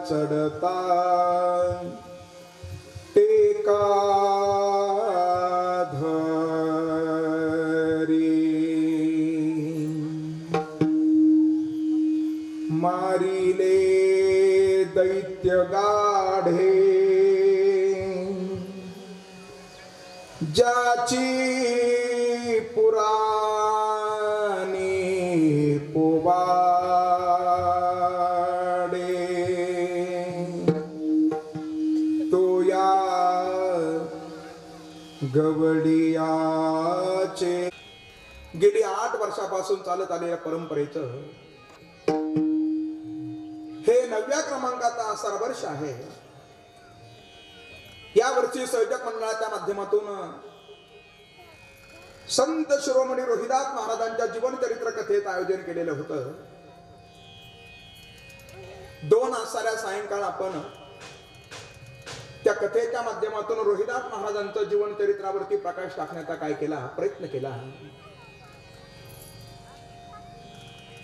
चढता टेका धरी मारिले दैत्य गाढे ज्याची पुराणी पोवाडे तो या गवडियाचे गेली 8 वर्षापासून चालत आलेल्या परंपरेचं हे 9व्या क्रमांकाचा 11 वर्ष आहे। या वर्षी संयोजक मंडळाच्या माध्यमातून संत शिरोमणी रोहिदास महाराजांच्या जीवन चरित्र कथेचं आयोजन केलेलं होतं। 2 आषाढ्या सायंकाळ आपण त्या कथेच्या माध्यमातून रोहिदास महाराजांचं जीवन चरित्रावरती प्रकाश टाकण्याचा काय केला प्रयत्न केला।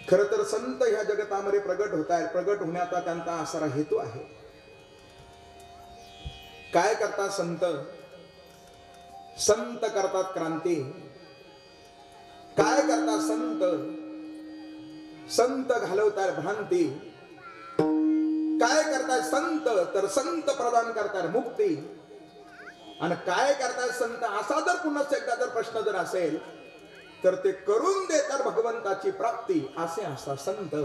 खर तर संत ह्या जगतामध्ये प्रगट होत आहेत, प्रगट होण्याचा त्यांचा आसरा हेतू आहे। काय करतात संत? संत करतात क्रांती। काय करतात संत? संत घालवतात भ्रांती। काय करतात संत? तर संत प्रदान करतात मुक्ती। आणि काय करतात संत? असा जर पुन्हा एकदा जर प्रश्न जर असेल तर ते करून देतात भगवंताची प्राप्ती। असे असतात संत।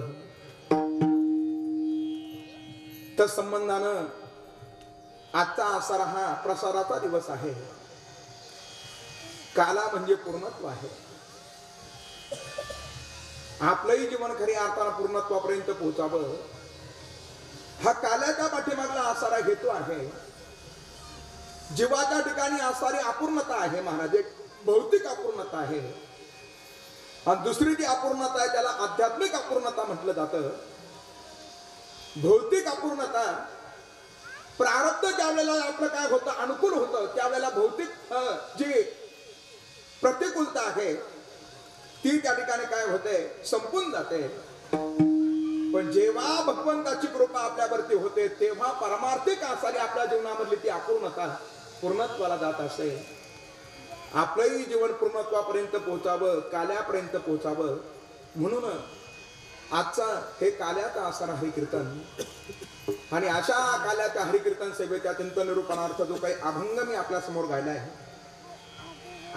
तर संबंधानं आजचा आसारा हा प्रसाराचा दिवस आहे। काला म्हणजे पूर्णत्व आहे। आपलंही जीवन खरी अर्थानं पूर्णत्वापर्यंत पोहोचावं हा काल्याच्या पाठीमागला आसारा हेतू आहे। जीवाच्या ठिकाणी आसारी अपूर्णता आहे महाराज, एक भौतिक अपूर्णता आहे। आणि दुसरी जी अपूर्णता आहे त्याला आध्यात्मिक अपूर्णता म्हटलं जातं. भौतिक अपूर्णता, प्रारब्ध ज्या वेळेला आपलं काय होतं, अनुकूल होतं, त्यावेळेला भौतिक जी प्रतिकूलता आहे ती त्या ठिकाणी काय होते, संपून जाते. पण जेव्हा भगवंताची कृपा आपल्यावरती होते तेव्हा परमार्थिक आसारी आपल्या जीवनामधली ती अपूर्णता पूर्णत्वाला जात असते. आपलंही जीवन पूर्णत्वापर्यंत पोहोचावं, काल्यापर्यंत पोहोचावं म्हणून आजचा हे काल्याचा असणारा हरिकीर्तन आणि अशा काल्याच्या हरिकीर्तन सेवेच्या चिंतन निरूपणार्थ जो काही अभंग मी आपल्या समोर गायला आहे,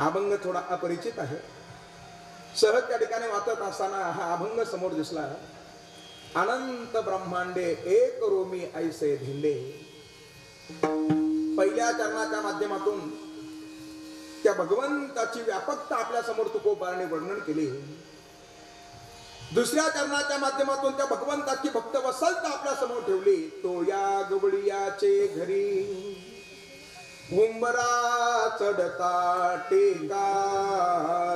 अभंग थोडा अपरिचित आहे. सहज त्या ठिकाणी वाचत असताना हा अभंग समोर दिसला. अनंत ब्रह्मांडे एक रोमी ऐसे धिंडे. पहिल्या चरणाच्या माध्यमातून त्या भगवंताची व्यापकता आपल्या समोर तुकोबाराने वर्णन केली. दुसऱ्या चरणाच्या माध्यमातून त्या भगवंताची भक्त वत्सलता आपल्या समोर ठेवली. तो या गवळीयाचे घरी उंबरा चढता टेका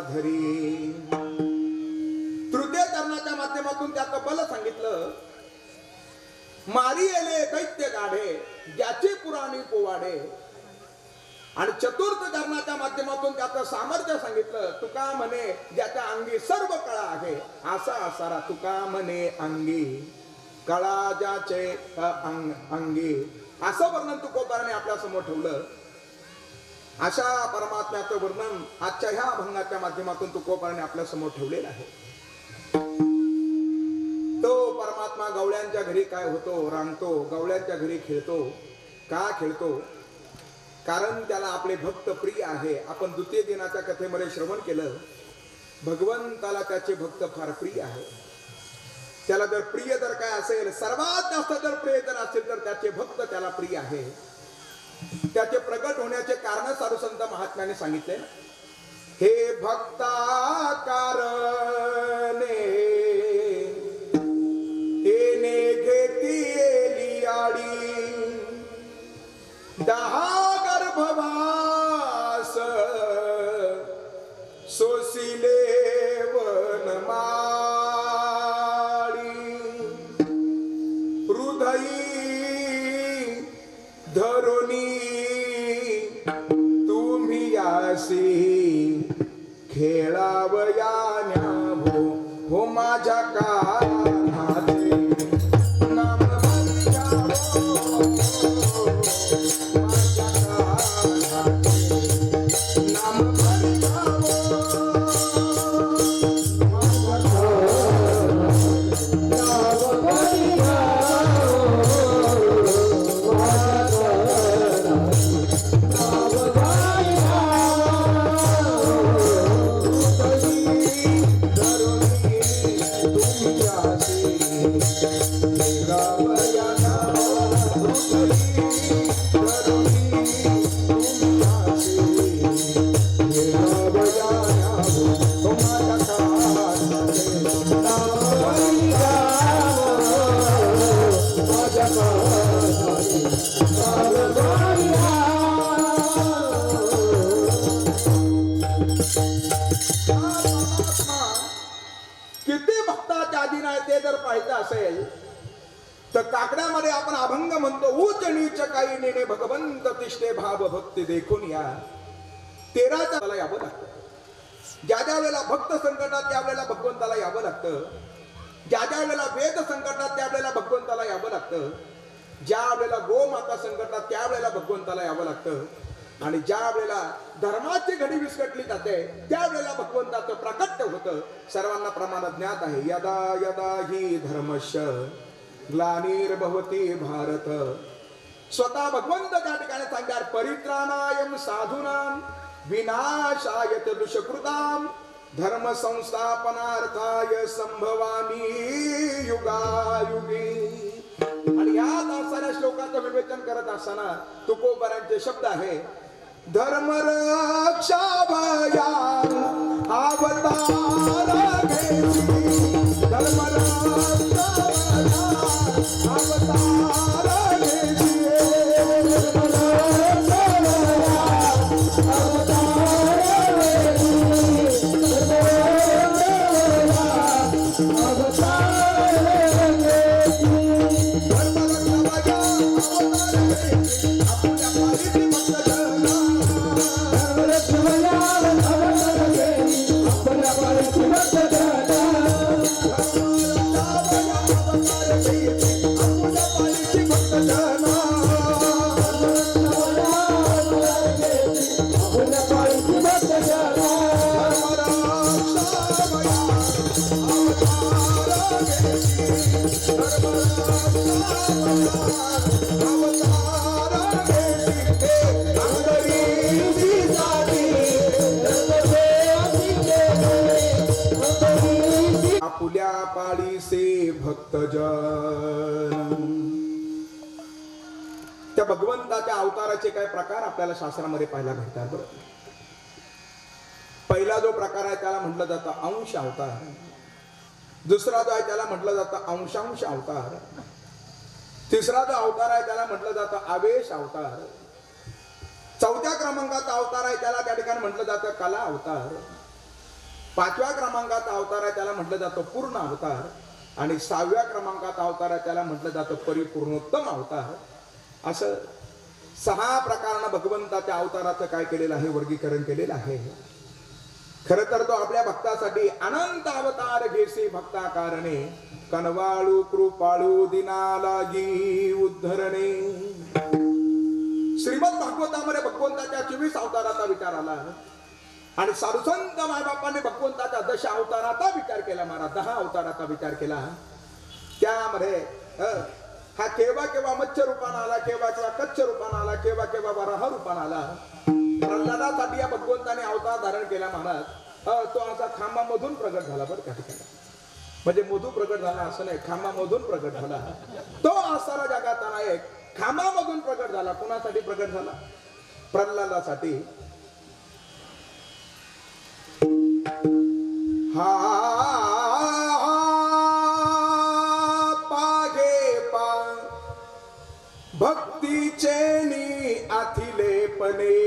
धरी. तृतीय चरणाच्या माध्यमातून त्या बल सांगितलं. मारी येले दैत्य गाढे ज्याची पुराणी पोवाडे. आणि चतुर्थ चरणाच्या माध्यमातून त्याचं सामर्थ्य सांगितलं. तुका म्हणे ज्याच्या अंगी सर्व कळा आहे असा असारा. तुका म्हणे अंगी कळा ज्याचे अंगी, असं वर्णन तुकोबाराने आपल्या समोर ठेवलं. अशा परमात्म्याचं वर्णन आजच्या ह्या अभंगाच्या माध्यमातून तुकोबाराने आपल्या समोर ठेवलेलं आहे. तो परमात्मा गवळ्यांच्या घरी काय होतो, रांगतो, गवळ्यांच्या घरी खेळतो. का खेळतो? कारण त्याला आपले भक्त प्रिय आहे. आपण द्वितीय दिनाच्या कथेमध्ये श्रवण केलं. भगवंताला त्याचे भक्त फार प्रिय आहे. त्याला जर प्रिय जर काय असेल, सर्वात जास्त जर प्रिय जर असेल तर त्याचे भक्त त्याला प्रिय आहे. त्याचे प्रगट होण्याचे कारण साधू संत महात्म्याने सांगितले. हे भक्ता कारणे तेने घेतली आडी 10 गर्भवास सोसिले वनमाळी. हृदयी धरुणी तुम्ही यासी खेळावयान्या हो माझ्या कानाचे नाम हरियावो. माझ्या कानाचे नाम हरियावो. माझ्या कानाचे नाम किती भक्ताच्या अधीन आहे ते जर पाहायचं असेल तर काकड्यामध्ये आपण अभंग म्हणतो. उच नीच काही नेणे भगवंत तिष्ठे भाव भक्ती देखून या. 13च्या त्याला यावं लागतं. ज्या ज्या वेळेला भक्त संकटात त्यावेळेला भगवंताला यावं लागतं. ज्या ज्या वेळेला वेद संकटात त्यावेळेला भगवंताला यावं लागतं. ज्या वेळेला गोमाता संकटात त्यावेळेला भगवंताला यावं लागतं. आणि ज्या वेळेला धर्माची घडी विस्कटली जाते त्यावेळेला भगवंताचं प्राकट्य होतं. सर्वांना प्रमाणात ज्ञात आहे. यदा यदा ही धर्मस्य ग्लानिर्भवति भारत. स्वतः भगवंत त्या ठिकाणी सांगणार परित्राणाय साधूनां विनाशाय दुष्कृतां धर्म संस्थापनार्थाय संभवामी युगायुगी. आणि या साऱ्या श्लोकाचं विवेचन करत असताना तुकोबारांचे शब्द आहे. धर्म रक्षा भया अवतार घेसी. धर्म रक्षा भया अवतार घेसी. धर्म रक्षा भया अवतार घेसी. आपुल्या पाळीसे भक्तजन. त्या भगवंताच्या अवताराचे काय प्रकार आपल्याला शास्त्रामध्ये पाहायला भेटतात बरं. पहिला जो प्रकार आहे त्याला म्हटलं जातं अंश अवतार. दुसरा जो आहे त्याला म्हटलं जातं अंशांश अवतार. तिसरा जो अवतार आहे त्याला म्हटलं जातं आवेश अवतार. चौथ्या क्रमांकाचा अवतार आहे त्याला त्या ठिकाणी म्हटलं जातं कला अवतार. पाचव्या क्रमांकाचा अवतार आहे त्याला म्हटलं जातं पूर्ण अवतार. आणि 6व्या क्रमांकाचा अवतार आहे त्याला म्हटलं जातं परिपूर्णोत्तम अवतार. असं 6 प्रकारानं भगवंताच्या अवताराचं काय केलेलं आहे, वर्गीकरण केलेलं आहे. खर तर तो आपल्या भक्तासाठी अनंत अवतार घेसी भक्ता कारणे, कनवाळू कृपाळू दिनालागी उद्धरणे. श्रीमद भागवतामध्ये भगवंताच्या 24 अवताराचा विचार आला आणि साधुसंत मायबापाने भगवंताच्या 10 अवताराचा विचार केला. महाराज 10 अवताराचा विचार केला. त्यामध्ये हा केव्हा केव्हा मत्स्य रूपाने आला, केव्हा केव्हा कच्छ रूपाने आला, केव्हा केव्हा वराह रूपाने आला. प्रल्हादासाठी या भगवंताने अवतार धारण केला महाराज. तो असा खांबामधून प्रगट झाला बरं त्या ठिकाणी. म्हणजे मधू प्रगट झाला असं नाही, खांबामधून प्रगट झाला. तो असारा जगाचा नायक खांबामधून प्रगट झाला. कुणासाठी प्रगट झाला? प्रल्हादासाठी. हा पागे पा भक्तीचे नि आथिलेपणे,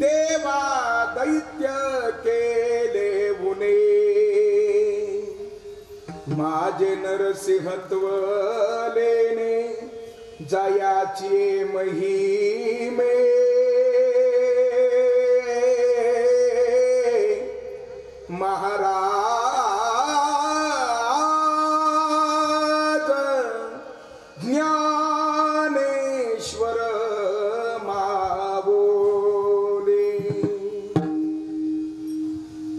देवा दैत्य केले उने, माझे नरसिंहत्व लेणे जयाची महिमे, महाराज ज्ञानेश्वर मावोले.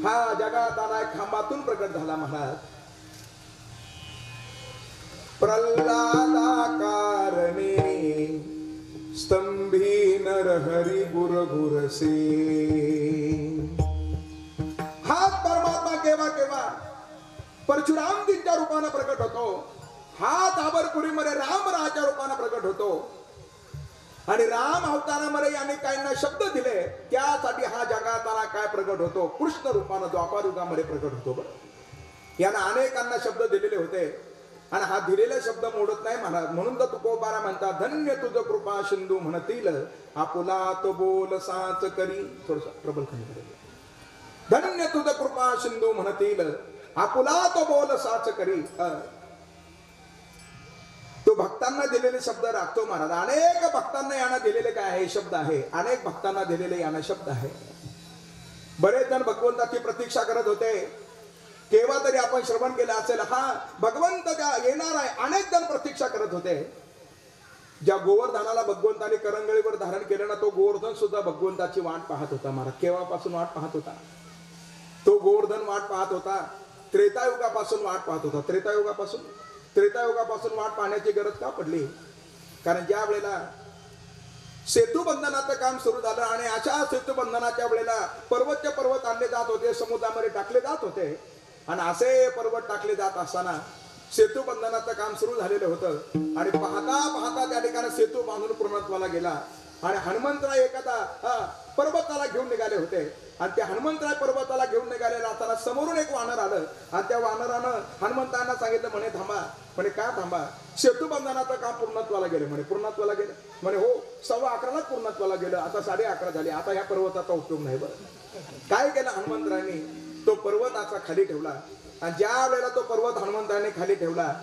हा जगात आलाय, खांबातून प्रकट झाला महाराज. प्रल्हादाकारणे स्तंभी नरहरी गुर गुरसे. हाच परमात्मा केव्हा केव्हा परशुरामजींच्या रूपाने प्रकट होतो. हाच आबरपुरीमध्ये रामराच्या रूपाने प्रकट होतो. आणि राम अवतारामध्ये याने काहींना शब्द दिले, त्यासाठी हा जगाताला काय प्रकट होतो, कृष्ण रूपाने द्वापार युगामध्ये प्रकट होतो. बरं, यानं अनेकांना शब्द दिलेले होते आणि हा दिलेला शब्द मोडत नाही महाराज. म्हणून तर तुकोबारा म्हणतात, धन्य तुझ कृपा सिंधू म्हणतील, आपुला तो बोल साच करी. थोडस ट्रबल कमी करेल. धन्य तुझ कृपा सिंधू म्हणतील, आपुला तो बोल साच करी. तो भक्तांना दिलेले शब्द राखतो महाराज. अनेक भक्तांना यानं दिलेले काय आहे, शब्द आहे. अनेक भक्तांना दिलेले यानं शब्द आहे. बरेच जण भगवंताची प्रतीक्षा करत होते, केव्हा तरी आपण श्रवण केलं असेल, हा भगवंत येणार आहे. अनेक जण प्रतीक्षा करत होते. ज्या गोवर्धनाला भगवंताने करंगळीवर धारण केलं ना, तो गोवर्धन सुद्धा भगवंताची वाट पाहत होता महाराज. केव्हापासून वाट पाहत होता? तो गोवर्धन वाट पाहत होता, त्रेतायुगापासून वाट पाहत होता. त्रेतायुगापासून वाट पाहण्याची गरज का पडली? कारण ज्या वेळेला सेतुबंधनाचं काम सुरू झालं आणि अशा सेतुबंधनाच्या वेळेला पर्वतचे पर्वत आणले जात होते, समुद्रामध्ये टाकले जात होते. आणि असे पर्वत टाकले जात असताना सेतुबंधनाचं काम सुरू झालेलं होतं. आणि पाहता पाहता त्या ठिकाणी सेतू बांधून पूर्णत्वाला गेला. आणि हनुमंतराय एखादा पर्वताला घेऊन निघाले होते. आणि त्या हनुमंतराय पर्वताला घेऊन निघालेला असताना समोरून एक वानर आलं आणि त्या वानरानं हनुमंतांना सांगितलं, म्हणे थांबा. म्हणे का थांबा? सेतुबंधनाचं काम पूर्णत्वाला गेले. म्हणे पूर्णत्वाला गेलं? म्हणे हो, 11:15 पूर्णत्वाला गेलं. आता 11:30 झाले. आता ह्या पर्वताचा उपयोग नाही. बरं, काय केलं हनुमंतरायांनी? तो पर्वताचा खाली ठेवला. आणि ज्या वेळेला तो पर्वत हनुमंतांनी खाली ठेवला,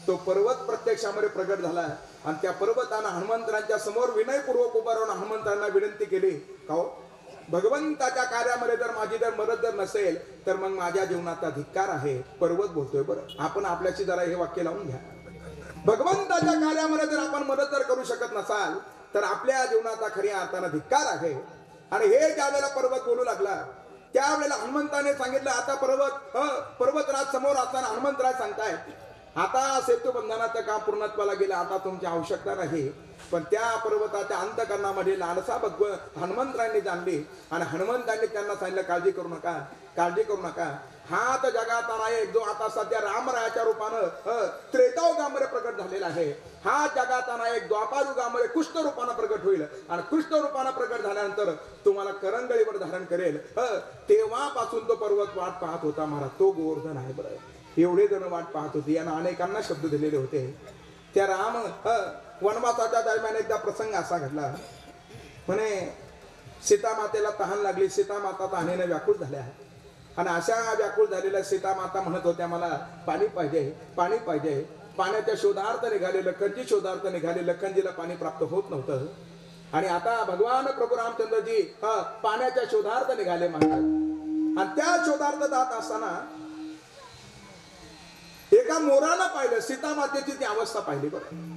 तो पर्वत प्रत्यक्षामध्ये प्रगट झाला. आणि त्या पर्वतानं हनुमंतरांच्या समोर विनयपूर्वक उभा राहून हनुमंतांना विनंती केली, का हो, भगवंताच्या कार्यामध्ये जर माझी जर मदत जर नसेल तर मग माझ्या जीवनाचा धिक्कार आहे. पर्वत बोलतोय. बरं, आपण आपल्याशी जरा हे वाक्य लावून घ्या. भगवंताच्या कार्यामध्ये जर आपण मदत जर करू शकत नसाल तर आपल्या जीवनाचा खऱ्या अर्थानं धिक्कार आहे. आणि हे ज्या वेळेला पर्वत बोलू लागला, त्यावेळेला हनुमंताने सांगितलं, आता पर्वतराज समोर असताना हनुमंतराज सांगताय, आता सेतुबंधनाचं काम पूर्णत्वाला गेलं, आता तुमची आवश्यकता नाही. पण त्या पर्वताच्या अंतकरणामध्ये लालसा हनुमंतरायांनी जाणली आणि हनुमंतांनी त्यांना सांगितलं, काळजी करू नका, काळजी करू नका. हा तर जगाचा नायक जो आता सध्या रामरायाच्या रूपानं त्रेतायुगामध्ये प्रकट झालेला आहे, हा जगाचा नायक द्वापारयुगामध्ये कृष्ण रूपानं प्रकट होईल आणि कृष्ण रूपानं प्रकट झाल्यानंतर तुम्हाला करंगळीवर धारण करेल. तेव्हापासून तो पर्वत वाट पाहत होता महाराज. तो गोवर्धन आहे बरं. एवढे जण वाट पाहत होते. यांना अनेकांना शब्द दिलेले होते. त्या राम वनवासाच्या दरम्यान एकदा प्रसंग असा घडला, म्हणे सीतामातेला तहान लागली. सीतामाता तहानेने व्याकुळ झाल्या आणि अशा व्याकुळ झालेल्या सीतामाता म्हणत होत्या, मला पाणी पाहिजे, पाणी पाहिजे. पाण्याच्या शोधार्थ निघाले, लखनजी शोधार्थ निघाले. लखनजीला पाणी प्राप्त होत नव्हतं आणि आता भगवान प्रभू रामचंद्रजी पाण्याच्या शोधार्थ निघाले महाराज. आणि त्या शोधार्थ जात असताना एका मोरानं पाहिलं, सीतामातेची ती अवस्था पाहिली बरं.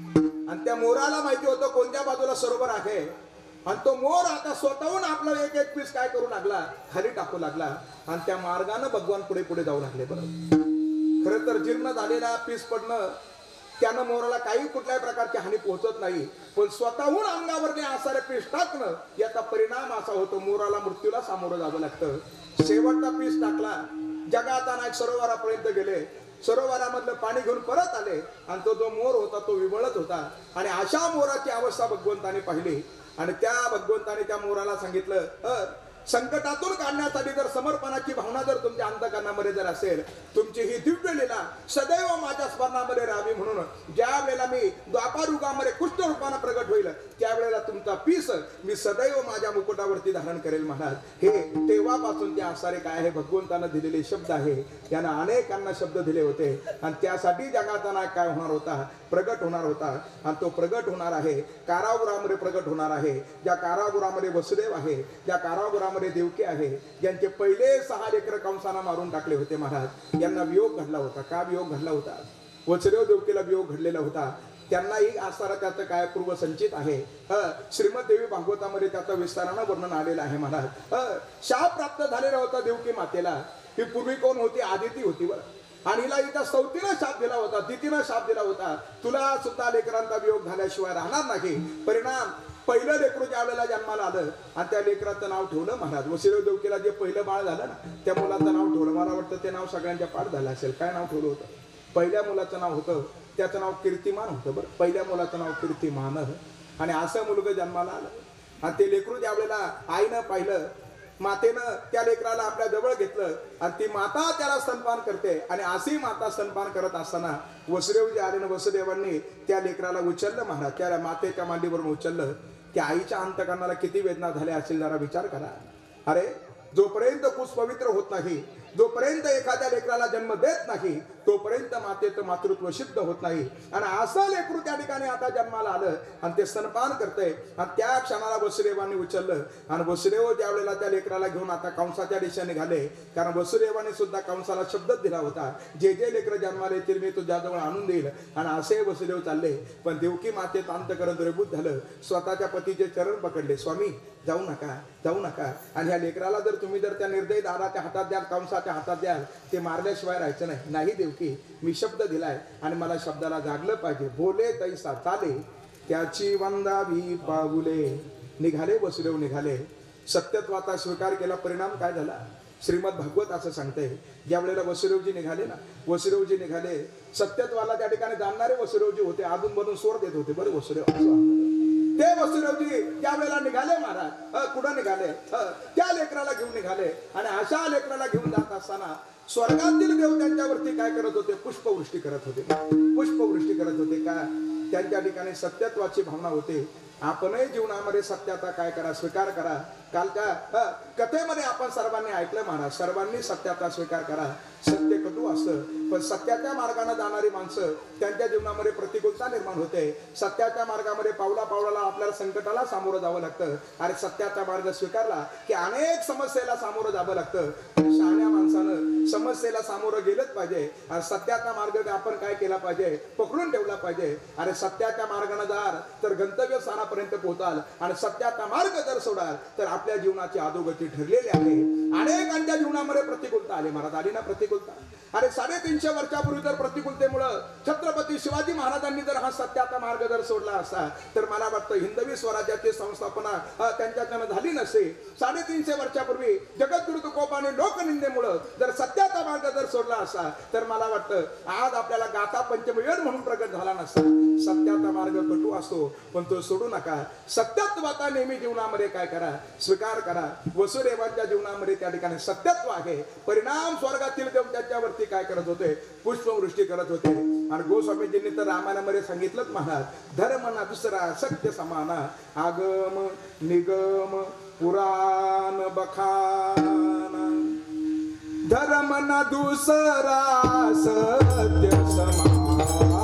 आणि त्या मोराला माहिती होतं कोणत्या बाजूला सरोवर आहे. आणि तो मोर आता स्वतःहून आपला एक एक पीस काय करू लागला, खाली टाकू लागला आणि त्या मार्गानं भगवान पुढे पुढे जाऊ लागले बरं. खरं तर जीर्ण झालेला पीस पडणं त्यानं मोराला काही कुठल्याही प्रकारची हानी पोहोचत नाही, पण स्वतःहून अंगावर असणारे पीस टाकणं याचा परिणाम असा होतो, मोराला मृत्यूला सामोरं जावं लागतं. शेवटचा पीस टाकला, जगाचा नायक सरोवरापर्यंत गेले. सरोवरामधलं पाणी घेऊन परत आले आणि तो जो मोर होता तो विवळत होता. आणि अशा मोराची अवस्था भगवंताने पाहिली आणि त्या भगवंताने त्या मोराला सांगितलं, संकटातून काढण्यासाठी जर समर्पणाची भावना जर तुमच्या अंतकरणामध्ये जर असेल, तुमची ही दिव्य लीला सदैव माझ्या स्मरणामध्ये राहावी म्हणून ज्या वेळेला मी द्वापारयुगामध्ये कृष्ण रूपानं प्रगट होईल त्यावेळेला तुमचा पीस मी सदैव माझ्या मुकुटावरती धारण करेल महाराज. हे तेव्हापासून ते असणारे काय आहे भगवंतानं दिलेले शब्द आहे. यानं अनेकांना शब्द दिले होते आणि त्यासाठी जगाचा नायक काय होणार होता, प्रगट होणार होता. आणि तो प्रगट होणार आहे, कारागृहामध्ये प्रगट होणार आहे. ज्या कारागृहामध्ये वसुदेव आहे, ज्या कारागृहामध्ये देवकी आहे, ज्यांचे पहिले 6 लेकर कंसाना मारून टाकले होते महाराज, यांना वियोग घडला होता. का वियोग घडला होता? वसुदेव देवकीला वियोग घडलेला होता. त्यांनाही असणारा त्याचं काय पूर्व संचित आहे. श्रीमद देवी भागवतामध्ये त्याचं विस्तारानं वर्णन आलेलं आहे महाराज. शाप प्राप्त झालेला होता देवकी मातेला. ही पूर्वी कोण होती? आदिती होती बरं. आणि हिला इथं सौतीनं शाप दिला होता, तिथीनं शाप दिला होता, तुला सुद्धा लेकरांचा वियोग झाल्याशिवाय राहणार नाही. परिणाम पहिलं लेकरू ज्या वेळेला जन्माला आलं आणि त्या लेकराचं नाव ठेवलं महाराज. वसुदेव देवकीला जे पहिलं बाळ झालं ना, त्या मुलाचं नाव ठेवलं. मला वाटतं ते नाव सगळ्यांच्या पाठ झालं असेल. काय नाव ठेवलं होतं? पहिल्या मुलाचं नाव होतं, त्याचं नाव कीर्तिमान होतं बरं. पहिल्या मुलाचं नाव कीर्तिमान. आणि असं मुलगा जन्माला आलं आणि ते लेकरू ज्या वेळेला आईनं पाहिलं, मातेनं त्या लेकराला आपल्या जवळ घेतलं आणि ती माता त्याला स्तनपान करते. आणि अशी माता स्तनपान करत असताना वसुदेव जे आले ना, वसुदेवांनी त्या लेकराला उचललं महाराज. त्या मातेच्या मांडीवरून उचललं. त्या आईच्या अंतकरणाला किती वेदना झाल्या असेल जरा विचार करा. अरे जोपर्यंत कुस पवित्र होत नाही, जोपर्यंत एखाद्या लेकराला जन्म देत नाही, तोपर्यंत मातेचं मातृत्व सिद्ध होत नाही. आणि असं लेकरू त्या ठिकाणी आता जन्माला आलं आणि ते स्तनपान करतंय. आणि त्या क्षणाला वसुदेवांनी उचललं आणि वसुदेव ज्या वेळेला त्या लेकराला घेऊन आता कंसाच्या दिशेने निघाले, कारण वसुदेवाने सुद्धा कंसाला शब्द दिला होता, जे जे लेकर जन्माला येतील मी तुझ्याजवळ आणून देईल. आणि असे वसुदेव चालले. पण देवकी मातेचं अंतकरण द्रवीभूत झालं. स्वतःच्या पतीचे चरण पकडले, स्वामी जाऊ नका, जाऊ नका. आणि ह्या लेकराला जर तुम्ही जर त्या निर्दयी दादाच्या हातात द्याल, कंसाच्या हातात द्याल, ते मारल्याशिवाय राहायचं नाही. नाही देवकी, मी शब्द दिलाय आणि मला शब्दाला जागलं पाहिजे. बोले तैसा चाले, त्याची वंदावी पाऊले. निघाले वसुदेव, निघाले. सत्यत्वाचा स्वीकार केला. परिणाम काय झाला? श्रीमद भागवत असं सांगतंय, ज्या वेळेला वसुदेवजी निघाले ना, वसुदेवजी निघाले, सत्यत्वाला त्या ठिकाणी जाणणारे वसुदेवजी होते. अजून मधून स्वर देत होते बरं वसुदेव. ते वसुदेवजी ज्या वेळेला निघाले महाराज, कुठं निघाले? त्या लेकराला घेऊन निघाले. आणि अशा लेकराला घेऊन जात असताना स्वर्गातील देव त्यांच्यावरती काय करत होते? पुष्पवृष्टी करत होते. पुष्पवृष्टी करत होते का? त्यांच्या ठिकाणी सत्यत्वाची भावना होते. आपणही जीवनामध्ये सत्याचा काय करा? स्वीकार करा. कालच्या कथेमध्ये आपण सर्वांनी ऐकलं महाराज, सर्वांनी सत्याचा स्वीकार करा. सत्य कटू असतं, पण सत्याच्या मार्गाने जाणारी माणसं त्यांच्या जीवनामध्ये प्रतिकूलता निर्माण होते. सत्याच्या मार्गामध्ये पावला पावलाला आपल्याला संकटाला सामोरं जावं लागतं. आणि सत्याचा मार्ग स्वीकारला की अनेक समस्येला सामोरं जावं लागतं. शहाण्या माणसानं समस्येला सामोरं गेलंच पाहिजे. आणि सत्याचा मार्ग आपण काय केला पाहिजे, पकडून ठेवला पाहिजे. आणि सत्याच्या मार्गाने जाल तर गंतव्य स्थानापर्यंत पोहोचाल, आणि सत्याचा मार्ग जर सोडाल तर आपल्या जीवनाची अधोगती ठरलेली आहे. अनेकांच्या जीवनामध्ये प्रतिकूलता आली महाराज, आली ना प्रतिकूलता. अरे 350 वर्षापूर्वी जर प्रतिकूलतेमुळं छत्रपती शिवाजी महाराजांनी जर हा सत्याचा मार्ग जर सोडला असता तर मला वाटतं हिंदवी स्वराज्याची संस्थापना त्यांच्याकडनं झाली नसते. 350 वर्षापूर्वी जगद्गुरु तुकोबाने लोकनिंदेमुळं जर सत्याचा मार्ग जर सोडला असता तर मला वाटतं आज आपल्याला गाथा पंचमवेद म्हणून प्रगट झाला नसता. सत्याचा मार्ग कटू असतो पण तो सोडू नका. सत्यत्वाचा नेहमी जीवनामध्ये काय करा, स्वीकार करा. वसुदेवांच्या जीवनामध्ये त्या ठिकाणी सत्यत्व आहे. परिणाम स्वर्गातील देव त्याच्यावरती काय करत होते, पुष्पवृष्टी करत होते. आणि गोस्वामीजींनी तर रामायणामध्ये सांगितलंच महाराज, धर्म ना दुसरा सत्य समाना, आगम निगम पुराण बखाना. धर्म ना दुसरा सत्य समाना,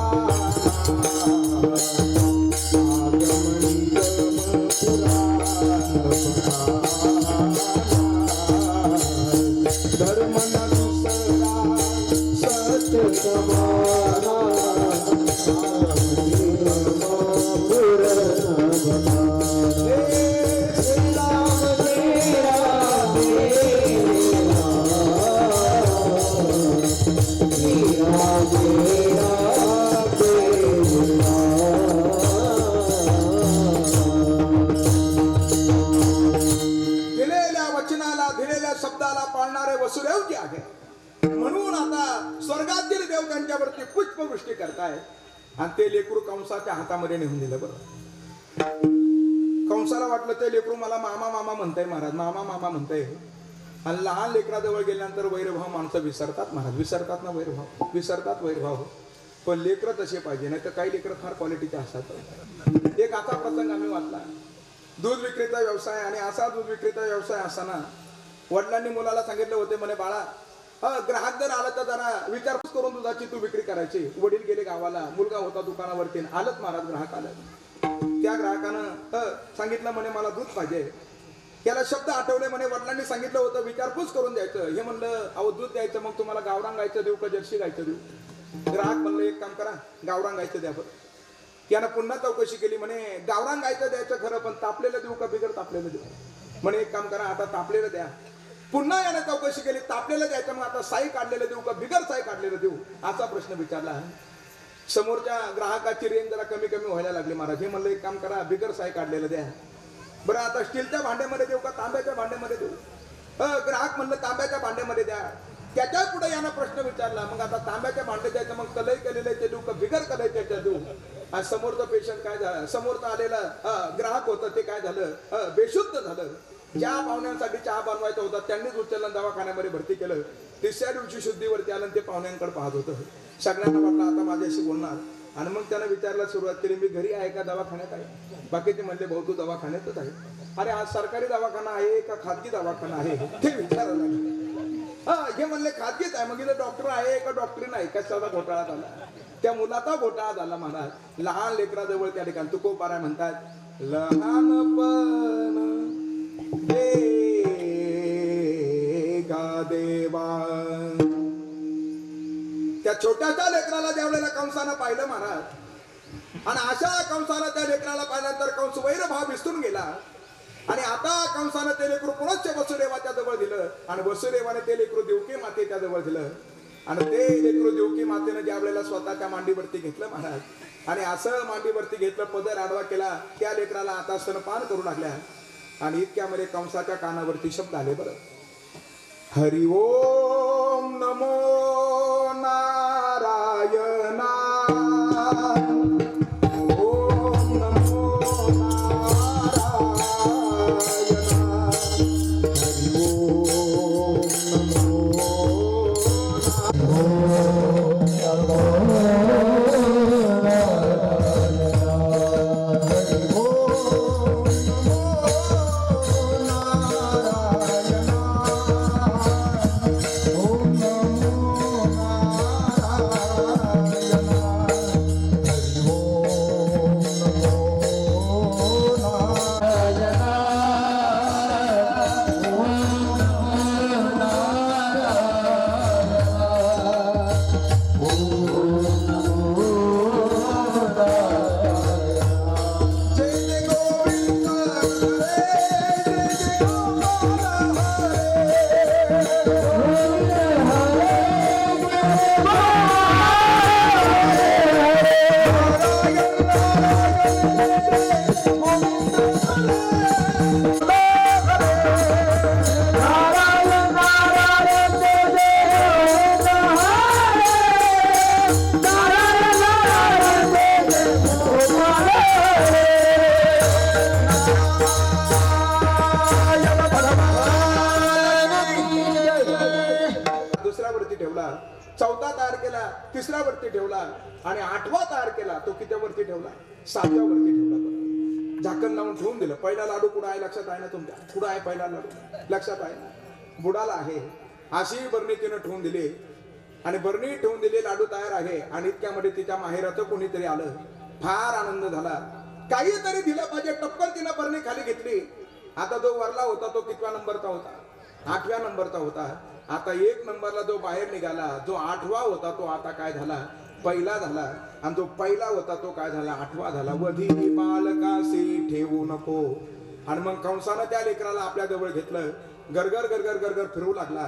आगम निगम पुराण बखाना. धर्म ना दुसरा सत्य समाना, वसुदेवजी आहे. म्हणून आता स्वर्गातील देव त्यांच्यावरती पुष्पवृष्टी करताय. आणि ते लेकरू कंसाच्या हातामध्ये नेऊन दिलं. बरं, कंसाला वाटलं ते लेकरू मला मामा मामा म्हणताय महाराज, मामा मामा म्हणताय. आणि लहान लेकराजवळ गेल्यानंतर वैरभाव माणसं विसरतात महाराज, विसरतात ना वैरभाव, विसरतात वैरभाव. पण लेकरं तसे पाहिजे, नाही तर काही लेकरं फार क्वालिटीचे असतात. एक असा प्रसंग आम्ही वाचला, दूध विक्रीचा व्यवसाय. आणि असा दूध विक्रीचा व्यवसाय असताना वडिलांनी मुलाला सांगितलं होते, म्हणे बाळा ग्राहक जर आला तर जरा विचारपूस करून दुधाची तू विक्री करायची. वडील गेले गावाला, मुलगा होता दुकानावरती. आलंच महाराज ग्राहक आलं. त्या ग्राहकानं सांगितलं म्हणे मला दूध पाहिजे. त्याला शब्द आठवले, म्हणे वडिलांनी सांगितलं होतं विचारपूस करून द्यायचं. हे म्हणलं अहो दूध द्यायचं, मग तुम्हाला गावरान गायचं देऊ का जर्सी गायचं देऊ. ग्राहक म्हणलं एक काम करा, गावरान गायचं द्या. बरं, त्यानं पुन्हा चौकशी केली. म्हणे गावरान गायचं द्यायचं खरं, पण तापलेलं देऊ का बिगर तापलेलं देऊ. म्हणे एक काम करा, आता तापलेलं द्या. पुन्हा याने चौकशी केली, तापलेलं द्यायचं, मग आता साई काढलेलं देऊ का बिगर साई काढलेलं देऊ, असा प्रश्न विचारला. समोरच्या ग्राहकाची रेंज जरा कमी कमी व्हायला लागली महाराज. हे म्हणलं एक काम करा, बिगर साई काढलेलं द्या. बरं, आता स्टीलच्या भांड्यामध्ये देऊ का तांब्याच्या भांड्यामध्ये देऊ. ग्राहक म्हणलं तांब्याच्या भांड्यामध्ये द्या. त्याच्या पुढे यानं प्रश्न विचारला, मग आता तांब्याच्या भांड्यात द्यायचं, मग कलई केलेलं ते देऊ का बिगर कलई त्याच्या देऊ. आज समोरचं पेशंट काय झालं, समोरचं आलेला ग्राहक होतं ते काय झालं, बेशुद्ध झालं. ज्या पाहुण्यांसाठी चहा बनवायचा होता त्यांनीच उचललं, दवाखान्यामध्ये भरती केलं. तिसऱ्या दिवशी शुद्धीवरती आलं, ते पाहुण्यांकडे पाहत होतं. सगळ्यांना वाटलं आता माझ्याशी बोलणार. आणि मग त्यानं विचारला सुरुवात केली, मी घरी आहे का डॉक्टरखान्यात आहे. बाकीचे म्हणले भाऊ तू दवाखान्यातच आहे. अरे आज सरकारी दवाखाना आहे का खाजगी दवाखाना आहे ते विचारायला लागले. हे म्हणले खाजगीच आहे. मग इथं डॉक्टर आहे का डॉक्टरी नाही, कशाचा घोटाळा झाला. त्या मुलाचा घोटाळा झाला महाराज. लहान लेकराजवळ त्या ठिकाणी तुकोबाराय म्हणतात, लहानपण देवा. त्या छोट्याच्या लेकराला ज्यावेळेला कंसानं पाहिलं महाराज, आणि अशा कंसानं त्या लेकराला पाहिल्यानंतर कंस वैरभाव विसरून गेला. आणि आता कंसानं ते लेकरू पुनश्च वसुदेवाच्या जवळ दिलं. आणि वसुदेवाने ते लेकरू देवकी मातेच्या जवळ दिलं. आणि ते लेकरू देवकी मातेनं ज्या वेळेला स्वतःच्या मांडीवरती घेतलं महाराज, आणि असं मांडीवरती घेतलं, पदर आडवा केला. त्या लेकराला आता स्तनपान करू लागल्या. आणि इतक्यामध्ये कंसाच्या कानावरती शब्द आले. बरं, हरि ओम नमो नारायणा, ओम नमो नारायणा, हरि ओम नमो ठेवला, चौथा तयार केला, तिसऱ्यावरती ठेवला आणि आठवा तयार केला, तो कितीवरती ठेवला? 7व्यावरती ठेवला. बरं, झाकण लावून ठेवून दिलं. पहिला लाडू कुठं आहे लक्षात आहे ना तुमच्या? कुठं आहे पहिला लाडू? लक्षात आहे ना? बुडाला आहे. अशी बरणी तिनं ठेवून दिली आणि बरणी ठेवून दिली, लाडू तयार आहे. आणि इतक्यामध्ये तिच्या माहेराचं कोणीतरी आलं. फार आनंद झाला. काहीतरी दिलं पाहिजे. टपकन तिनं बरणी खाली घेतली. आता जो वरला होता तो कितव्या नंबरचा होता? 8व्या नंबरचा होता. आता 1 नंबरला जो बाहेर निघाला, जो 8वा होता, तो आता काय झाला? पहिला झाला. आणि जो पहिला होता तो काय झाला? 8वा झाला. वधी बालकासी ठेवू नको. आणि मग कंसानं त्या लेकराला आपल्या जवळ घेतलं. गरगर गरगर गरगर फिरू लागला.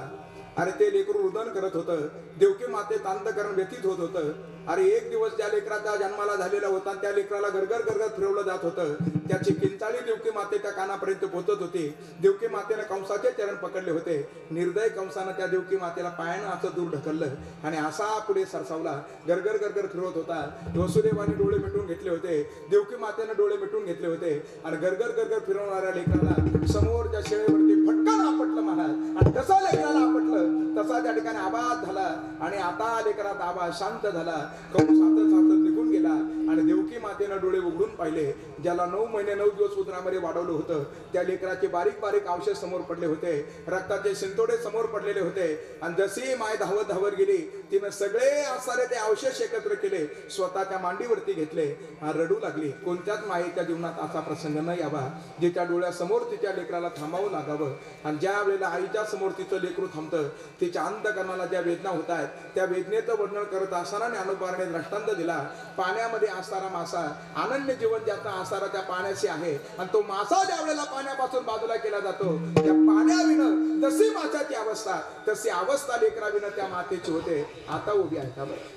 अरे ते लेकरू रुदन करत होतं. देवकी मातेत अंतःकरण व्यतीत होत होतं. अरे एक दिवस त्या लेकराचा जन्माला झालेला होता. त्या लेकराला गरगर गरगर फिरवलं जात होतं. त्याची किंचाळी देवकी मातेच्या कानापर्यंत पोहोचत होती. देवकी मातेने कंसाचे चरण पकडले होते. निर्दय कंसानं त्या देवकी मातेला पायानं असं दूर ढकललं आणि असा पुढे सरसावला. गरगर गरगर फिरवत होता. वसुदेवाने डोळे मिटून घेतले होते. देवकी मातेने डोळे मिटून घेतले होते. आणि गरगर गरगर फिरवणाऱ्या लेकराला समोरच्या शिळेवरती फटकन आपटलं महाराज. आणि कसं लेकराला आपटलं तसा त्या ठिकाणी आवाज झाला. आणि आता लेकरात आवाज शांत झाला. कंस सातत सातत निघून गेला. आणि देवकी मातेनं डोळे उघडून पाहिले. ज्याला 9 महिने 9 दिवस उदरामध्ये वाढवलं होतं, त्या लेकराचे बारीक बारीक अवशेष समोर पडले होते. रक्ताचे शिंतोडे समोर पडलेले होते. आणि जशी माय धावत धावत गेली, तिनं सगळे असारे ते अवशेष एकत्र केले, स्वतःच्या मांडीवरती घेतले आणि रडू लागली. कोणत्याच मायेच्या जीवनात असा प्रसंग न यावा जिच्या डोळ्यासमोर तिच्या लेकराला थांबावं लागावं. आणि ज्या वेळेला आईच्या समोर तिचं लेकरू थांबतं, तिच्या अंतकरणाला ज्या वेदना होत आहेत, त्या वेदनेचं वर्णन करत असताना ज्ञानोबाने दृष्टांत दिला. पाण्यामध्ये असणारा मासा, अनन्य जीवन ज्याचा आसारा त्या पाण्याशी आहे. आणि तो मासा ज्या वेळेला पाण्यापासून बाजूला केला जातो, त्या पाण्याविनं जशी माशाची अवस्था, तशी अवस्था लेकराविनं त्या मातेची होते. आता उभी आहे का बरं?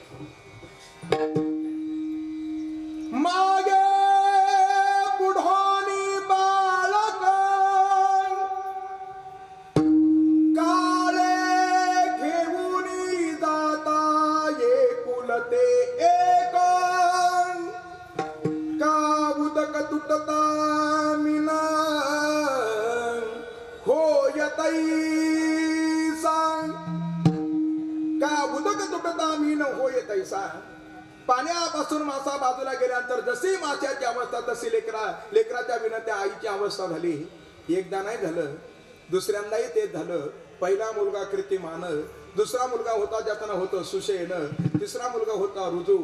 मागे बुढोनी बालक काळे घेऊनी जाता एकुलते एक का उदक तुटता मिना होय तैसा का उदक तुटता मीन होय तैसा. पाण्यापासून मासा बाजूला गेल्यानंतर जशी माशाची अवस्था तशी लेकराच्या विना आईची अवस्था झाली. एकदा नाही झालं, दुसऱ्यांदाही तेच झालं. पहिला मुलगा कीर्तिमान, दुसरा मुलगा होता ज्याचं होतं सुषेण, तिसरा मुलगा होता रुजू,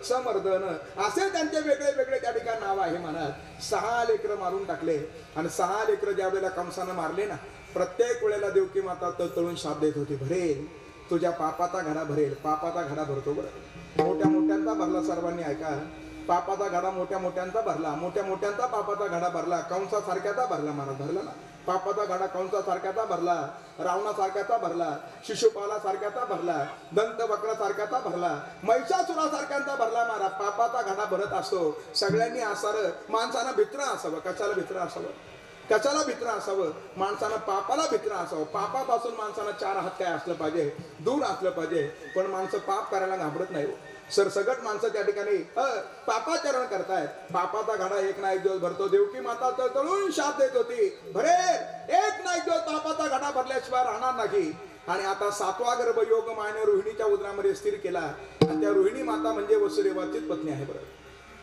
समर्दन, असे त्यांचे वेगळे वेगळे त्या ठिकाणी नाव आहे म्हणत. 6 लेकरं मारून टाकले. आणि 6 लेकरं ज्या वेळेला कंसानं मारले ना, प्रत्येक वेळेला देवकी माता तळतळून शाप देत होती, भरेल तुझ्या पापाचा घडा भरेल. पापाचा घडा भरतो बरं. मोठ्या मोठ्यांचा भरला. सर्वांनी ऐका, पापाचा घडा मोठ्या मोठ्यांचा भरला. मोठ्या मोठ्यांचा पापाचा घडा भरला. कंसासारख्याचा भरला महाराज. भरला ना पापाचा घडा. कंसासारख्याचा भरला, रावणासारख्याचा भरला, शिशुपालासारख्याचा भरला, दंतवक्रासारख्याचा भरला, महिषासुरासारख्यांचा भरला महाराज. पापाचा घडा भरत असतो. सगळ्यांनी असारं माणसानं भित्र असावं. कशाला भित्र असावं? कशाला भित्र असावं? माणसानं पापाला भित्र असावं. पापापासून माणसानं 4 हात काय असलं पाहिजे? दूर असलं पाहिजे. पण माणसं पाप करायला घाबरत नाही. सरसगट माणसं त्या ठिकाणी पापाचरण करतायत. पापाचा घडा एक ना एक दिवस भरतो. देवकी माता तळतळून शाप देत होती, भरेल एक ना एक दिवस पापाचा घडा भरल्याशिवाय राहणार नाही. आणि आता 7वा गर्भयोग मायने रोहिणीच्या उदरामध्ये स्थिर केला. आणि त्या रोहिणी माता म्हणजे वसुदेवाचीच पत्नी आहे. बरं,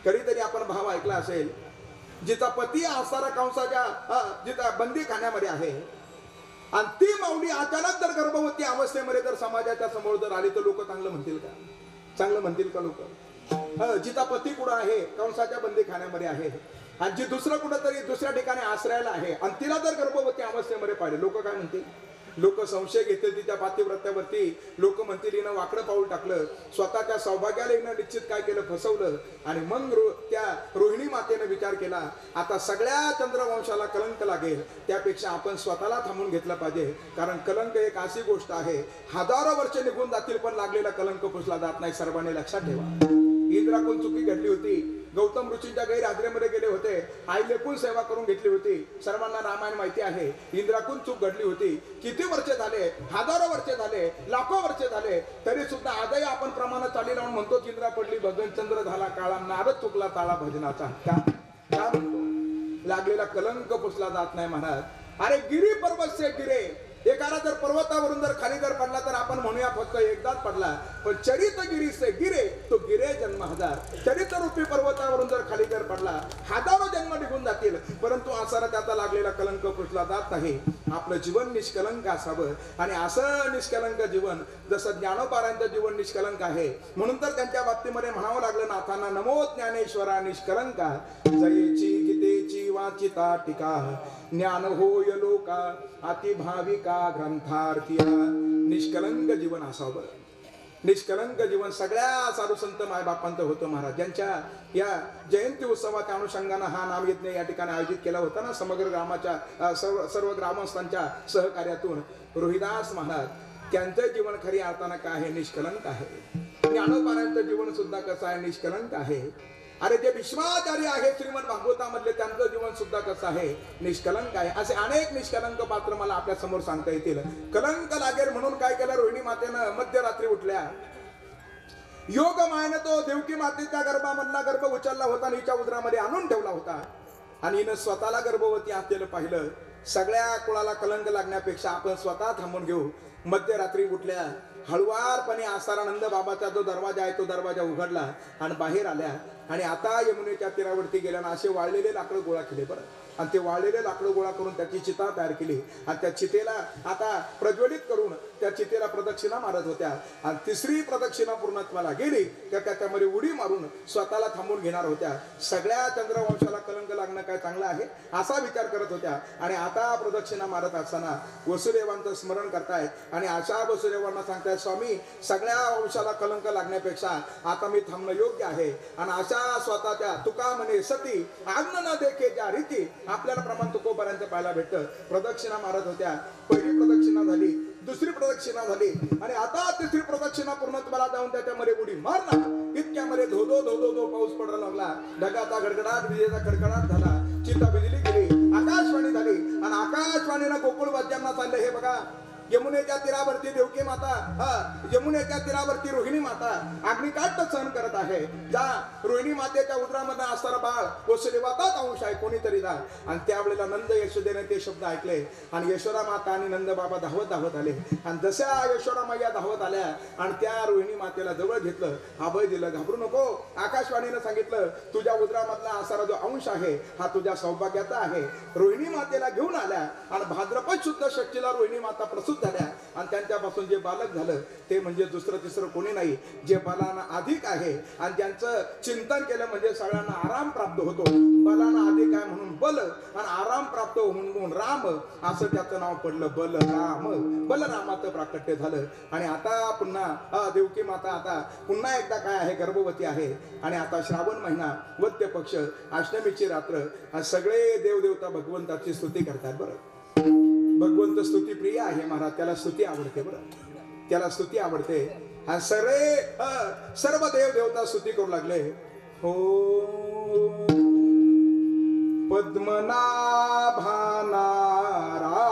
कधीतरी आपण भाव ऐकला असेल, जिचा पती असारा कंसाच्या जिचा बंदी खाण्यामध्ये आहे. आणि ती माऊली अचानक जर गर्भवती अवस्थेमध्ये जर समाजाच्या समोर जर आली तर लोक चांगलं म्हणतील का? चांगलं म्हणतील का लोक? जिचा पती कुठं आहे? कंसाच्या बंदी खाण्यामध्ये आहे. आणि जी दुसरं कुठंतरी दुसऱ्या ठिकाणी आश्रयाला आहे आणि तिला जर गर्भवती अवस्थेमध्ये पाहिले, लोक काय म्हणतील? लोक संशय घेतील तिच्या पातिव्रत्यावरती. लोक म्हणतील हिनं वाकडं पाऊल टाकलं, स्वतःच्या सौभाग्याला हिनं निश्चित काय केलं? फसवलं. आणि मग त्या रोहिणी मातेने विचार केला, आता सगळ्या चंद्रवंशाला कलंक लागेल, त्यापेक्षा आपण स्वतःला थांबून घेतलं पाहिजे. कारण कलंक एक अशी गोष्ट आहे, हजारो वर्ष निघून जातील पण लागलेला कलंक पुसला जात नाही. सर्वांनी लक्षात ठेवा. इंद्राकून चुकी घडली होती. गौतम ऋषींच्या गैरहजेरीमध्ये गेले होते. आई लेकून सेवा करून घेतली होती. सर्वांना रामायण माहिती आहे. इंद्राकून चूक घडली होती. किती वर्ष झाले? हजारो वर्ष झाले, लाखो वर्ष झाले, तरी सुद्धा आजही आपण प्रमाण चाली लावून म्हणतो, इंद्रा पडली भगन चंद्र झाला काळा, नारद चुकला ताळा भजनाचा. का म्हणतो? लागलेला कलंक पुसला जात नाही महाराज. अरे गिरी पर्वत से गिरे. एखादा जर पर्वतावरून जर खाली जर पडला तर आपण म्हणूया महिया फक्त एकदाच पडला, पण चरित गिरी से गिरे तो गिरे जन्म हजार. चरित रूपी पर्वतावरून जर खाली जर पडला हजारो जन्म निघून जातील, परंतु आसाला त्याचा लागलेला कलंक पुसला जात नाही. आपलं जीवन निष्कलंक असावं, आणि असं निष्कलंक जीवन जसं ज्ञानोबारांचं जीवन निष्कलंक आहे, म्हणून तर त्यांच्या बाबतीमध्ये म्हणावं लागलं नाथांना, नमो ज्ञानेश्वरा निष्कलंका, जयेची गीतेची वाचिता टीका, ज्ञान होय लोका अतिभाविका ग्रंथार्थिया. निष्कलंक जीवन असावं. निष्कलंक जीवन सगळ्या साधू संत मायबापांचं होतं. महाराज ज्यांच्या या जयंती उत्सवाच्या अनुषंगानं हा नामयज्ञ या ठिकाणी आयोजित केला होता ना, समग्र ग्रामाच्या सर्व ग्रामस्थांच्या सहकार्यातून, रोहिदास महाराज त्यांचं जीवन खरी अर्थानं काय आहे, निष्कलंक आहे. ज्ञानोबारांचं जीवन सुद्धा कसं आहे, निष्कलंक आहे. अरे जे विश्वाचार्य आहे श्रीमद भागवतामधले, त्यांचं जीवन सुद्धा कसं आहे, निष्कलंक आहे. असे अनेक निष्कलंक पात्र मला आपल्या समोर सांगता येतील. कलंक लागेल म्हणून काय केलं, रोहिणी मातेनं मध्यरात्री उठल्या, योग मायनं तो देवकी मातेच्या गर्भामधला गर्भ उचलला होता आणि हिच्या उदरामध्ये आणून ठेवला होता, आणि हिनं स्वतःला गर्भवती असलेलं पाहिलं. सगळ्या कुळाला कलंक लागण्यापेक्षा आपण स्वतः थांबून घेऊ. मध्यरात्री उठल्या, हळुवारपणे आसारानंद बाबाचा जो दरवाजा आहे तो दरवाजा उघडला आणि बाहेर आल्या, आणि आता यमुनेच्या तीरावरती गेल्यानं असे वाळलेले लाकडं गोळा केले बरं, आणि ते वाळलेले लाकडं गोळा करून त्याची चिता तयार केली, आणि त्या चितेला आता प्रज्वलित करून त्या चितेला प्रदक्षिणा मारत होत्या. आणि तिसरी प्रदक्षिणा पूर्णत्वाला गेली तर त्याच्यामध्ये उडी मारून स्वतःला थांबून घेणार होत्या. सगळ्या चंद्रवंशाला कलंक लागणं काय चांगलं आहे असा विचार करत होत्या. आणि आता प्रदक्षिणा मारत असताना वसुदेवांचं स्मरण करतायत, आणि अशा वसुदेवांना सांगतायत, स्वामी सगळ्या वंशाला कलंक लागण्यापेक्षा आता मी थांबणं योग्य आहे. आणि अशा स्वतःच्या तुका म्हणे सती आज्ञ न देखे ज्या रीती आपल्याला प्रमाण तुकोबारांचं पाहायला भेटतं. प्रदक्षिणा मारत होत्या. पहिली प्रदक्षिणा झाली, दुसरी प्रदक्षिणा झाली, आणि आता तिसरी प्रदक्षिणा पूर्णत्वाला जाऊन त्याच्यामध्ये उडी मारणार. इतक्यामध्ये धो धो धो धो धो पाऊस पडायला लागला. ढगाचा गडगडाट, विजेचा कडकडाट झाला. चिता बिजली गेली, आकाशवाणी झाली, आणि आकाशवाणीनं गोकुळ वाद्यांना चालले. हे बघा, यमुनेच्या तीरावरती देवकी माता, यमुनेच्या तीरावरती रोहिणी माता अग्निकाट सहन करत आहे. ज्या रोहिणी मातेच्या उदरामध्ये असणारा बाळ वसुदेवाचाच अंश आहे, कोणीतरी जा. आणि त्यावेळेला नंद यशोदेने ते शब्द ऐकले, आणि यशोदा माता आणि नंद बाबा धावत धावत आले. आणि जशा यशोदा मैया धावत आल्या आणि त्या रोहिणी मातेला जवळ घेतलं, अभय दिलं, घाबरू नको. आकाशवाणीनं सांगितलं, तुझ्या उदरामधला असणारा जो अंश आहे हा तुझ्या सौभाग्याचा आहे. रोहिणी मातेला घेऊन आल्या, आणि भाद्रपद शुद्ध षष्टीला रोहिणी माता प्रसूत झाल्या. आणि त्यांच्यापासून जे बालक झालं ते म्हणजे दुसरं तिसरं कोणी नाही, जे बलानं अधिक आहे. आणि ज्यांचं चिंतन केलं म्हणजे सगळ्यांना आराम प्राप्त होतो. बलानं अधिक आहे म्हणून बल, आणि आराम प्राप्त म्हणून राम, असं त्याचं नाव पडलं बलराम. बलरामाचं प्राकट्य झालं. आणि आता पुन्हा देवकी माता आता पुन्हा एकदा काय आहे, गर्भवती आहे. आणि आता श्रावण महिना, वद्य पक्ष, अष्टमीची रात्र, सगळे देवदेवता भगवंताची स्तुती करतात. बरं, भगवंत स्तुती प्रिय आहे महाराज, त्याला स्तुती आवडते. बरं, त्याला स्तुती आवडते. आणि सर्व देव देवता स्तुती करू लागले. हो पद्मनाभा नारायणा,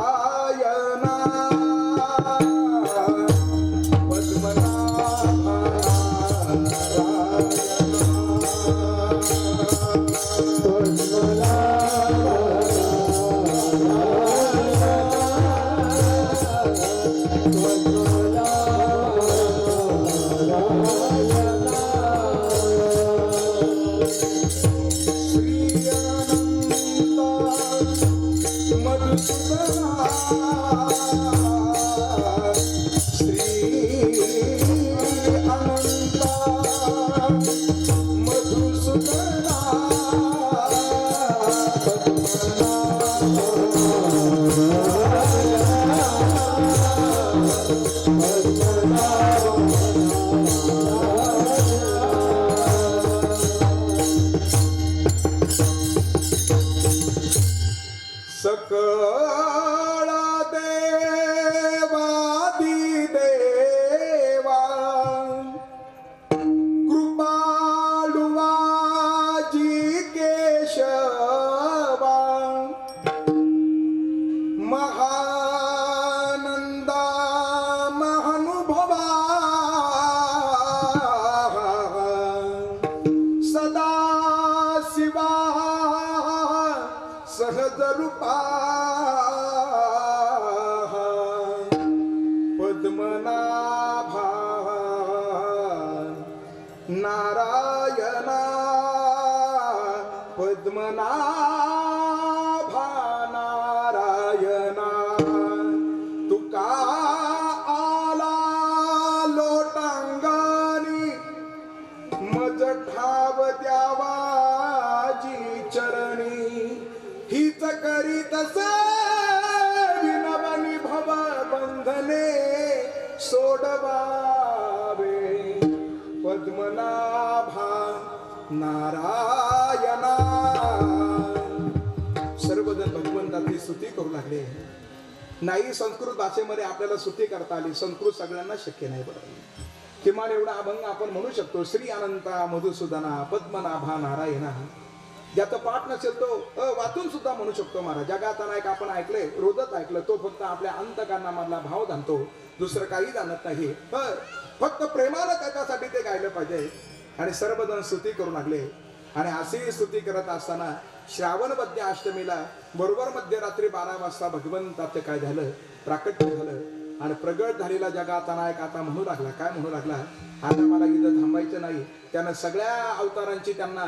पद्मनाभा पद्मनाभ नारायणा पद्मनाभा नारायणा तुका आला लोटांगणी मज ठाव द्यावाजी चरणी हीच करीत विनवनी भव बंधने सोडवावे पद्मनाभा नारायणा. सर्वजण भगवंताची स्तुती करू लागले. नाही संस्कृत भाषेमध्ये आपल्याला स्तुती करता आली, संस्कृत सगळ्यांना शक्य नाही. बरोबर, किमान एवढा अभंग आपण म्हणू शकतो. श्री अनंता मधुसूदना पद्मनाभा नारायणा. ज्याचं पाठ नसेल तो वाचून सुद्धा म्हणू शकतो. महाराज जगात नायक आपण ऐकले, रोजच ऐकलं. तो फक्त आपल्या अंतकरणामधला भाव जाणतो, दुसरं काही जाणत नाही. फक्त प्रेमानं त्याच्यासाठी ते गायलं पाहिजे. आणि सर्वजण स्तुती करू लागले. आणि अशी स्तुती करत असताना श्रावण मध्य अष्टमीला बरोबर मध्यरात्री 12 वाजता भगवंताचं काय झालं, प्राकट्य झालं. आणि प्रगट झालेला जगाचा नायक आता म्हणू लागला. काय म्हणू लागला, आता मला इथं थांबायचं नाही. त्यानं सगळ्या अवतारांची त्यांना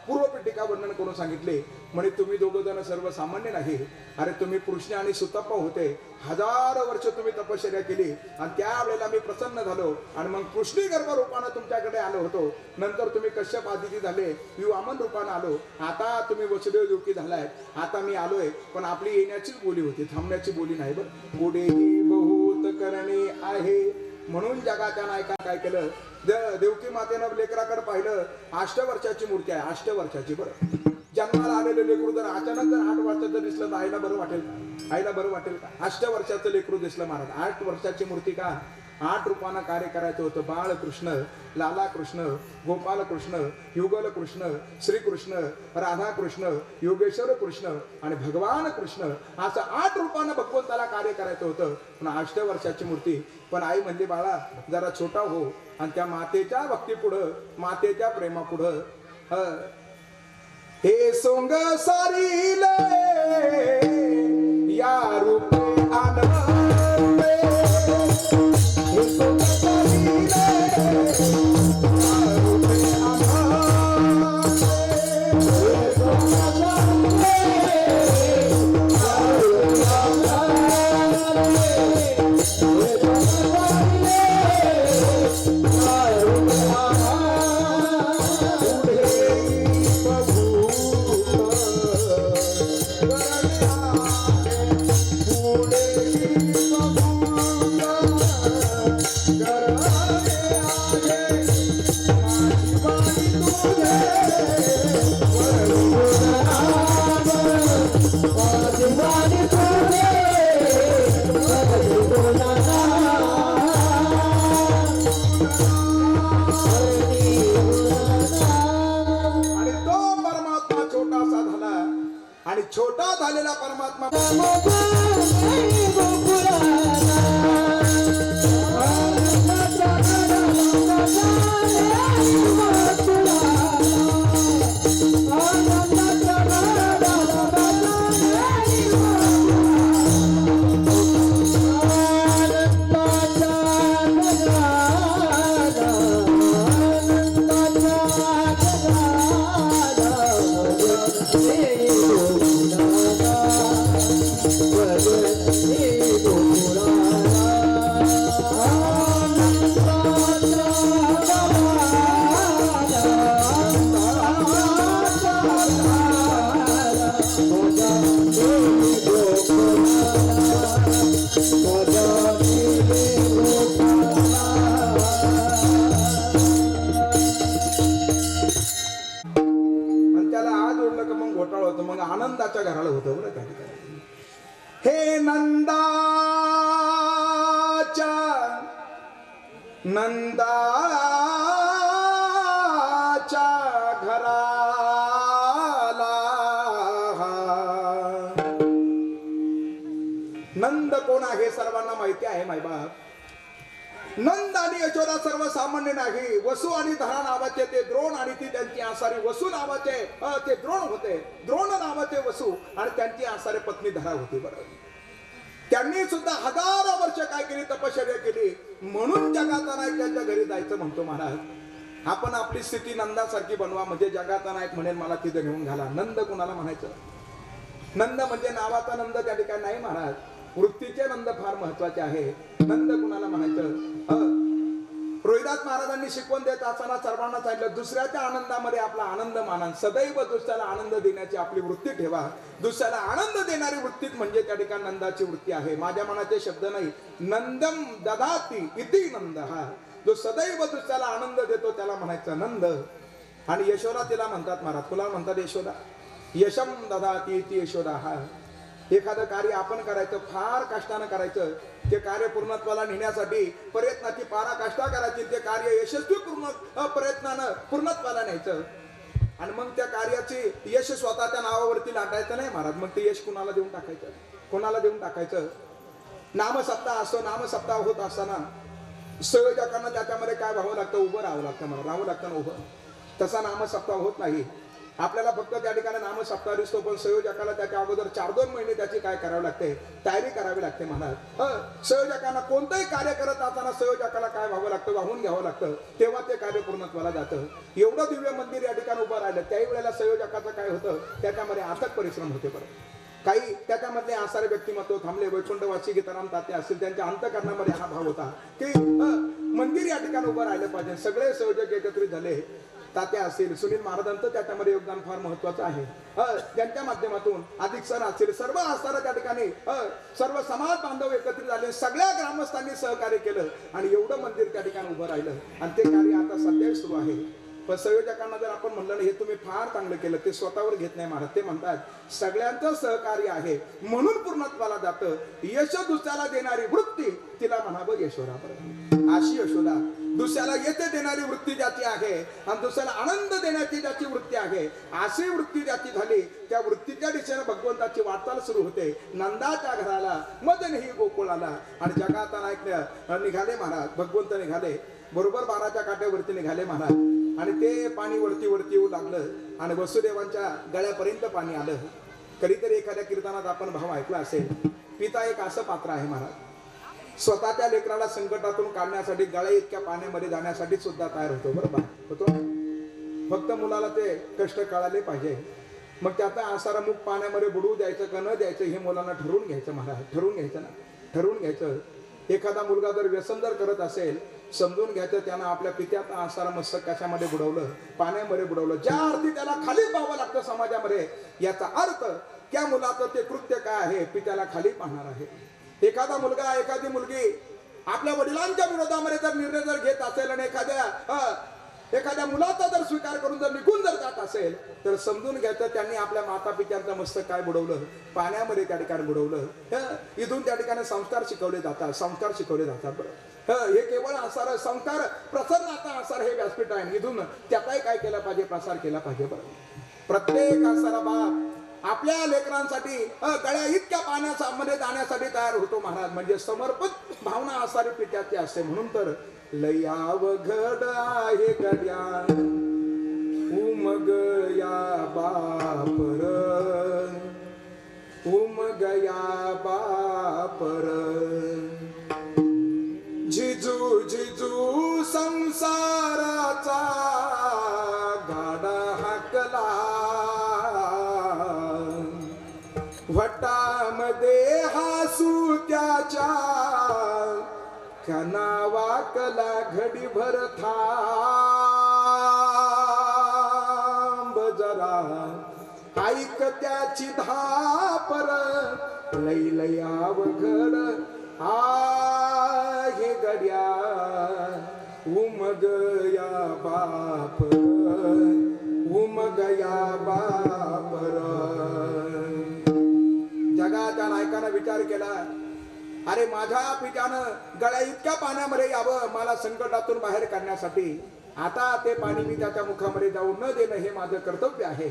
पूर्वपीठिका वर्णन करून सांगितले. म्हणे तुम्ही दोघं जण सर्वसामान्य नाही. अरे तुम्ही कृष्ण आणि सुतप्पा होते. 1000 वर्ष तुम्ही तपश्चर्या केली आणि त्यावेळेला मी प्रसन्न झालो आणि मग कृष्णी गर्भ रूपानं तुमच्याकडे आलो होतो. नंतर तुम्ही कश्यप आदिती झाले, मी वामन रूपानं आलो. आता तुम्ही वसुदेव देवकी झालाय. आता मी आलोय, पण आपली येण्याचीच बोली होती, थांबण्याची बोली नाही. बरं, पुढेही बहुत करणे आहे. म्हणून जगाच्या नायकानं काय केलं, देवकी मातेनं लेकराकडे पाहिलं. 8 वर्षाची मूर्ती आहे, 8 वर्षाची. बरं, जन्माला आलेले लेकरू जर अचानक जर 8 वर्षाचं दिसलं तर आईला बरं वाटेल का? आईला बरं वाटेल का? 8 वर्षाचं लेकरू दिसलं. महाराज 8 वर्षाची मूर्ती का? 8 रूपानं कार्य करायचं होतं. बाळकृष्ण, लाला कृष्ण, गोपाल कृष्ण, युगल कृष्ण, श्रीकृष्ण, राधा कृष्ण, योगेश्वर कृष्ण आणि भगवान कृष्ण, असं 8 रूपानं भगवंताला कार्य करायचं होतं. पण 8 वर्षाची मूर्ती. पण आई म्हणली, बाळा जरा छोटा हो. आणि त्या मातेच्या भक्तीपुढं, मातेच्या प्रेमापुढं हे सोंग सारीले या रूपे आनंदे. हे सोंग सारीले या रूपे आनंदे. हे सोंग सारीले या रूपे आनंदे. हे सोंग सारीले या रूपे आणि छोटा झालेला परमात्मा आनंदाच्या घराला होतं. बरं त्या ठिकाणी हे नंदाच्या घराला. नंद कोण आहे सर्वांना माहिती आहे मायबाप. नंद आणि यशोदा सर्वसामान्य नाही. वसु आणि धरा नावाचे ते द्रोण आणि ती त्यांची आसारी वसु नावाचे ते द्रोण होते. द्रोण नावाचे वसु आणि त्यांची आसारी पत्नी धरा होती. बरोबर, त्यांनी सुद्धा 1000 वर्ष काय केली, तपश्चर्या केली. म्हणून जगाचा नायक त्यांच्या घरी जायचं म्हणतो महाराज. आपण आपली स्थिती नंदासारखी बनवा, म्हणजे जगाचा नायक म्हणेल मला तिथे घेऊन घाला. नंद कुणाला म्हणायचं? नंद म्हणजे नावाचा नंद त्या ठिकाणी नाही महाराज, वृत्तीचे नंद फार महत्वाचे आहे. नंद कुणाला म्हणायचं? रोहिदास महाराजांनी शिकवण देत असताना सर्वांना सांगितलं, दुसऱ्याच्या आनंदामध्ये आपला आनंद माना, सदैव दुसऱ्याला आनंद देण्याची आपली वृत्ती ठेवा. दुसऱ्याला आनंद देणारी वृत्तीच म्हणजे त्या ठिकाणी नंदाची वृत्ती आहे. माझ्या मनाचे शब्द नाही, नंदम ददाती इति नंद. हा जो सदैव दुसऱ्याला आनंद देतो त्याला म्हणायचं नंद. आणि यशोदा तिला म्हणतात महाराज. तुला म्हणतात यशोदा, यशम ददाती इति यशोदा. हा एखादं कार्य आपण करायचं, फार कष्टानं करायचं, ते कार्य पूर्णत्वाला नेण्यासाठी प्रयत्नाची पराकाष्ठा करायची, ते कार्य यशस्वी प्रयत्नानं पूर्णत्वाला न्यायचं. आणि मग त्या कार्याची यश स्वतःच्या नावावरती लाटायचं नाही महाराज. मग ते यश कुणाला देऊन टाकायचं? कोणाला देऊन टाकायचं? नामसप्ताह असतो, नामसप्ताह होत असताना संयोजकांना त्याच्यामध्ये काय व्हावं लागतं? उभं राहावं लागतं मला, राहावं लागतं ना उभं. तसा नामसप्ताह होत नाही. आपल्याला फक्त त्या ठिकाणी नामसप्ताह दिसतो, पण संयोजकाला त्याच्या अगोदर 4-2 महिने त्याची काय करावी लागते? तयारी करावी लागते महाराज. संयोजकांना कोणतंही कार्य करत असताना संयोजकाला काय व्हावं लागतं? वाहून घ्यावं लागतं, तेव्हा ते कार्य पूर्णत्वाला जातं. एवढं दिव्य मंदिर या ठिकाणी उभं राहिलं, त्याही वेळेला संयोजकाचं काय होतं? त्याच्यामध्ये अथक परिश्रम होते. बरं, काही त्याच्यामधले आसारे व्यक्तिमत्व थांबले, वैकुंठवासी गीताराम तात्या असतील, त्यांच्या अंतकरणामध्ये हा भाव होता की मंदिर या ठिकाणी उभं राहिलं पाहिजे. सगळे संयोजक एकत्रित झाले. तात्या असतील, सुनील महाराजांचं त्याच्यामध्ये योगदान फार महत्वाचं आहे. त्यांच्या माध्यमातून अधिक सण असतील, सर्व असणारं त्या ठिकाणी सर्व समाज बांधव एकत्रित झाले, सगळ्या ग्रामस्थांनी सहकार्य केलं आणि एवढं मंदिर त्या ठिकाणी उभं राहिलं. आणि ते कार्य आता सध्या सुरू आहे. पण संयोजकांना जर आपण म्हणलं ना, हे तुम्ही फार चांगलं केलं, ते स्वतःवर घेत नाही महाराज. ते म्हणतात सगळ्यांचं सहकार्य आहे म्हणून पूर्णत्वाला जातं. यश दुसऱ्याला देणारी वृत्ती तिला म्हणावं यशोदा. अशी यशोदा दुसऱ्याला येथे देणारी वृत्ती ज्याची आहे आणि दुसऱ्याला आनंद देण्याची ज्याची वृत्ती आहे, अशी वृत्ती ज्याची झाली, त्या वृत्तीच्या दिशेने भगवंताची वाटचाल सुरू होते. नंदाच्या घराला मदन ही गोकुळाला. आणि जगाचा नायक निघाले महाराज. भगवंत निघाले, बरोबर 12च्या काट्यावरती निघाले महाराज. आणि ते पाणी वरती वरती येऊ लागलं आणि वसुदेवांच्या गळ्यापर्यंत पाणी आलं. कधीतरी एखाद्या कीर्तनात आपण भाव ऐकला असेल, पिता एक असं पात्र आहे महाराज, स्वतःच्या लेकराला संकटातून काढण्यासाठी गळ्या इतक्या पाण्यामध्ये जाण्यासाठी सुद्धा तयार होतो. बरोबर होतो, फक्त मुलाला ते कष्ट कळाले पाहिजे. मग त्याचा आसारा मुख पाण्यामध्ये बुडवू द्यायचं का न द्यायचं हे मुलांना ठरवून घ्यायचं महाराज. ठरवून घ्यायचं ना, ठरवून घ्यायचं. एखादा मुलगा जर व्यसन जर करत असेल, समजून घ्यायचं त्यानं आपल्या पित्याचा आसारा मस्तक कशामध्ये बुडवलं? पाण्यामध्ये बुडवलं. ज्या अर्थी त्याला खाली पाहावं लागतं समाजामध्ये, याचा अर्थ त्या मुलाचं ते कृत्य काय आहे? पित्याला खाली पाहणार आहे. एखादा मुलगा, एखादी मुलगी आपल्या वडिलांच्या विरोधामध्ये जर निर्णय जर घेत असेल आणि एखाद्या मुलाचा जर स्वीकार करून जर निघून जर जात असेल, तर समजून घ्यायचं त्यांनी आपल्या माता पित्यांचं मस्तक काय बुडवलं? पाण्यामध्ये त्या ठिकाणी बुडवलं. इथून त्या ठिकाणी संस्कार शिकवले जातात, संस्कार शिकवले जातात. बरं, हे केवळ आसार संस्कार प्रसन्नाचा आसार हे व्यासपीठ आहे. इथून त्याचाही काय केला पाहिजे? प्रसार केला पाहिजे. बरं, प्रत्येक आसारा बाप आपल्या लेकरांसाठी गळ्या इतक्या पाण्यामध्ये जाण्यासाठी तयार होतो महाराज. म्हणजे समर्पित भावना आसारी पित्याची असते. म्हणून तर लयावघड आहे गड्या उमगया बापर, उमगया बापर, जिजू जिजू संसाराचा गाडा हाकला, वटामध्ये हासू त्याच्या कनावाकला, घडीभर थांब जरा, ऐक त्याची धापर, लैलयावघड आहे गड्या उमगया बापर, उमगया बापर. जगाच्या नायकानं विचार केला, अरे माझ्या पित्यानं गळ्या इतक्या पाण्यामध्ये यावं मला संकटातून बाहेर काढण्यासाठी. आता ते पाणी मी त्याच्या मुखामध्ये जाऊ न देणं हे माझं कर्तव्य आहे.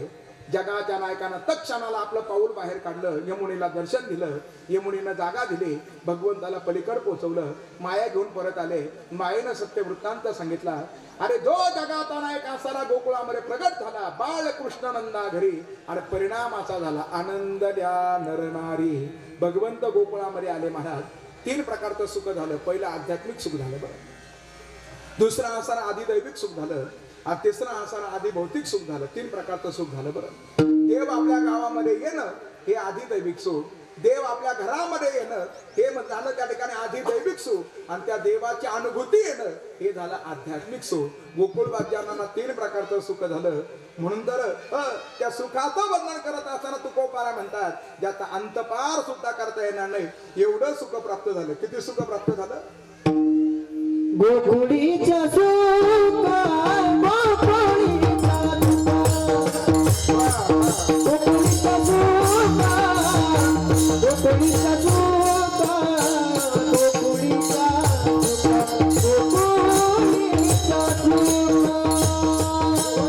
जगाच्या नायकानं तत्क्षणाला आपलं पाऊल बाहेर काढलं, यमुनेला दर्शन दिलं, यमुनेनं जागा दिली, भगवंताला पलीकड पोहोचवलं, माया घेऊन परत आले. मायेनं सत्य वृत्तांत सांगितला. अरे जो जगाचा नायक असारा गोकुळामध्ये प्रगट झाला, बाळकृष्ण नंदा घरी, आणि परिणाम असा झाला आनंद द्या नरनारी. भगवंत गोकुळामध्ये आले महाराज. 3 प्रकारचं सुख झालं. पहिलं आध्यात्मिक सुख झालं. बरं, दुसरं आसन आदिदैविक सुख झालं आणि तिसरं आसन आधी भौतिक सुख झालं. 3 प्रकारचं सुख झालं. बरं, देव आपल्या गावामध्ये येणं हे आदिदैविक सुख, देव आपल्या घरामध्ये येणं हे झालं त्या ठिकाणी आदिदैविक सुख, आणि त्या देवाची अनुभूती येणं हे झालं आध्यात्मिक सुख. गोकुळवाद्यांना 3 प्रकारचं सुख झालं. म्हणून तर त्या सुखाचं वर्णन करत असताना तुकोबारा म्हणतात, ज्याचा अंतपार सुद्धा करता येणार नाही एवढं सुख प्राप्त झालं. किती सुख प्राप्त झालं? गोकुळीच्या सुखा, गोकुळीच्या सुखा, गोकुळीच्या सुखा, गोकुळीच्या सुखा, गोकुळीच्या सुखा,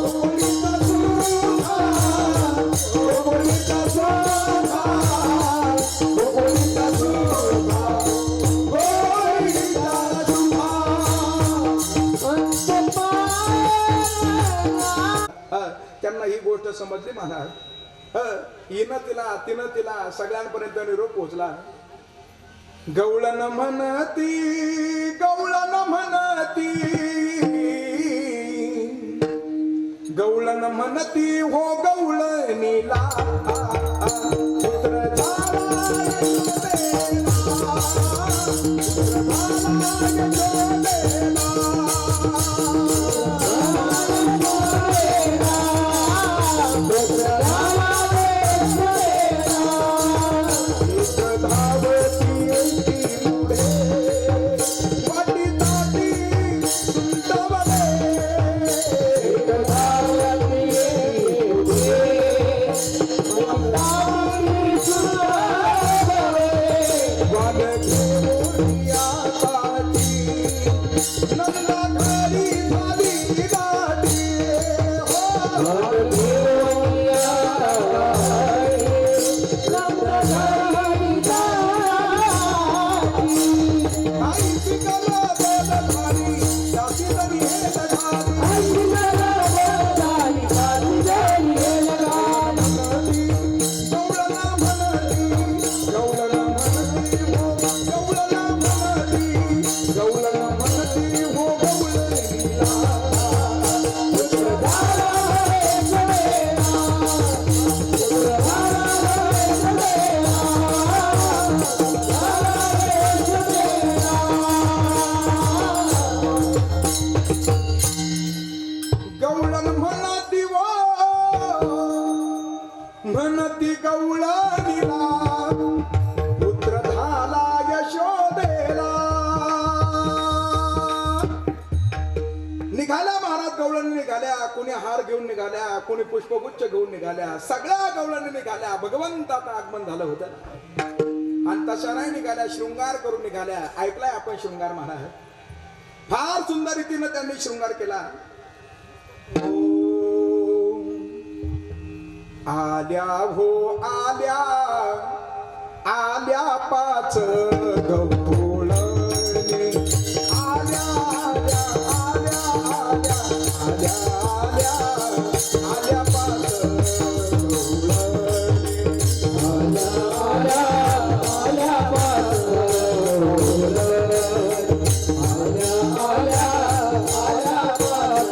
गोकुळीच्या सुखा, गोकुळीच्या सुखा, गोकुळीच्या सुखा, गोकुळीच्या सुखा, त्यांना ही गोष्ट समजली महाराज. तिनं तिला सगळ्यांपर्यंत निरोप पोहोचला. गवळण म्हणती, गवळण म्हणती, गवळण म्हणती हो गवळणीला पुत्र झाला म्हणती गवळणीला पुत्र झाला यशोदेला. निघाल्या महाराज, गवळणी निघाल्या. कोणी हार घेऊन निघाल्या, कोणी पुष्पगुच्छ घेऊन निघाल्या. सगळ्या गवळणी निघाल्या. भगवंताचं आगमन झालं होतं आणि तशा नाही निघाल्या, शृंगार करून निघाल्या. ऐकलाय आपण शृंगार महाराज? फार सुंदर रीतीनं त्यांनी शृंगार केला. आल्या हो आल्या, आल्या 5 गवळणी, आल्या आल्या आल्या आल्या आल्या आल्या आल्या 5 गवळणी, आल्या आल्या आल्या 5 गवळणी, आल्या आल्या आल्या 5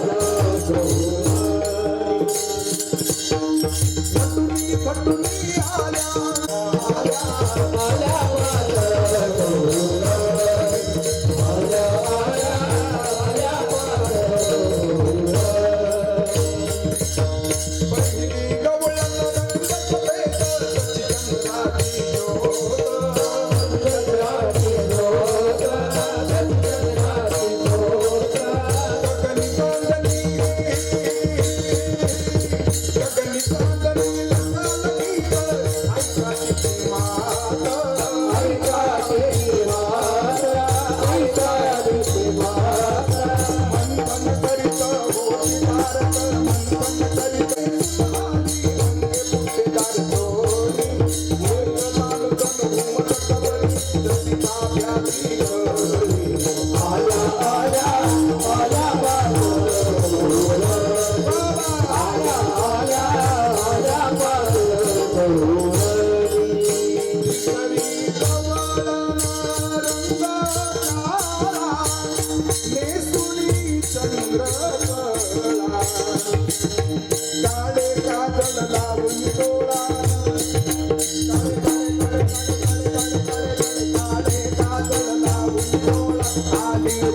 गवळणी. फटुनी आल्या, आल्या आल्या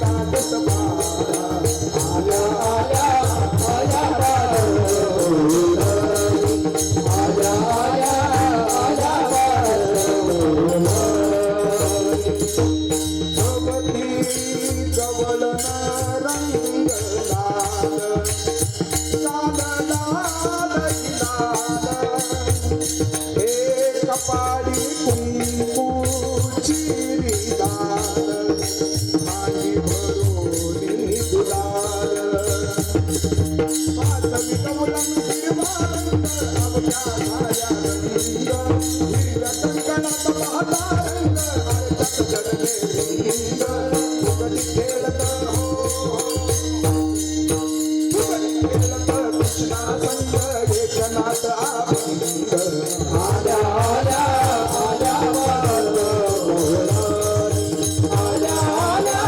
लागत बारा आल्या आल्या आल्या बाळूमाई आल्या आल्या आल्या बाळूमाई गवती गवलन रंग लाल लाल लाल हे कपाळी कुंकूची दाल मागी भरोनी गुलाल पाचवी कवलन हिरवारंग अवघ्या छाया रंग हिरव्या कंकणात पाहता रंग आरतात जडले रिंग फुगडी खेळत हो फुगडी खेळत कृष्णा संग एकनाथ अभंग आल्या आल्या आल्या बाळूमाई आल्या आल्या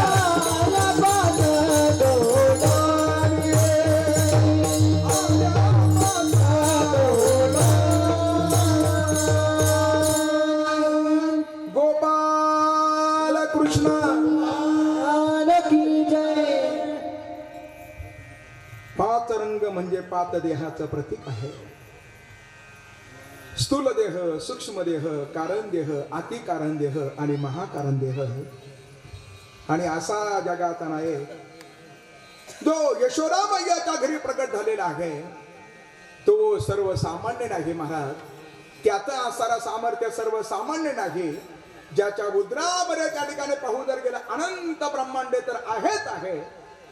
आल्या बाळूमाई गोपाल कृष्ण की जय पाच रंग म्हणजे पाच देहाचं प्रतीक आहे. स्थूल देह, सूक्ष्म देह, कारण देह, अति कारण देह आणि महाकारण देह. आणि असा जगाचा नाही जो यशोदा मैयाच्या घरी प्रकट झालेला आहे तो सर्वसामान्य नाही महाराज. त्याचं असणारं सामर्थ्य सर्वसामान्य नाही. ज्याच्या मुद्रामध्ये त्या ठिकाणी पाहू जर गेलं अनंत ब्रह्मांडे तर आहेच आहे,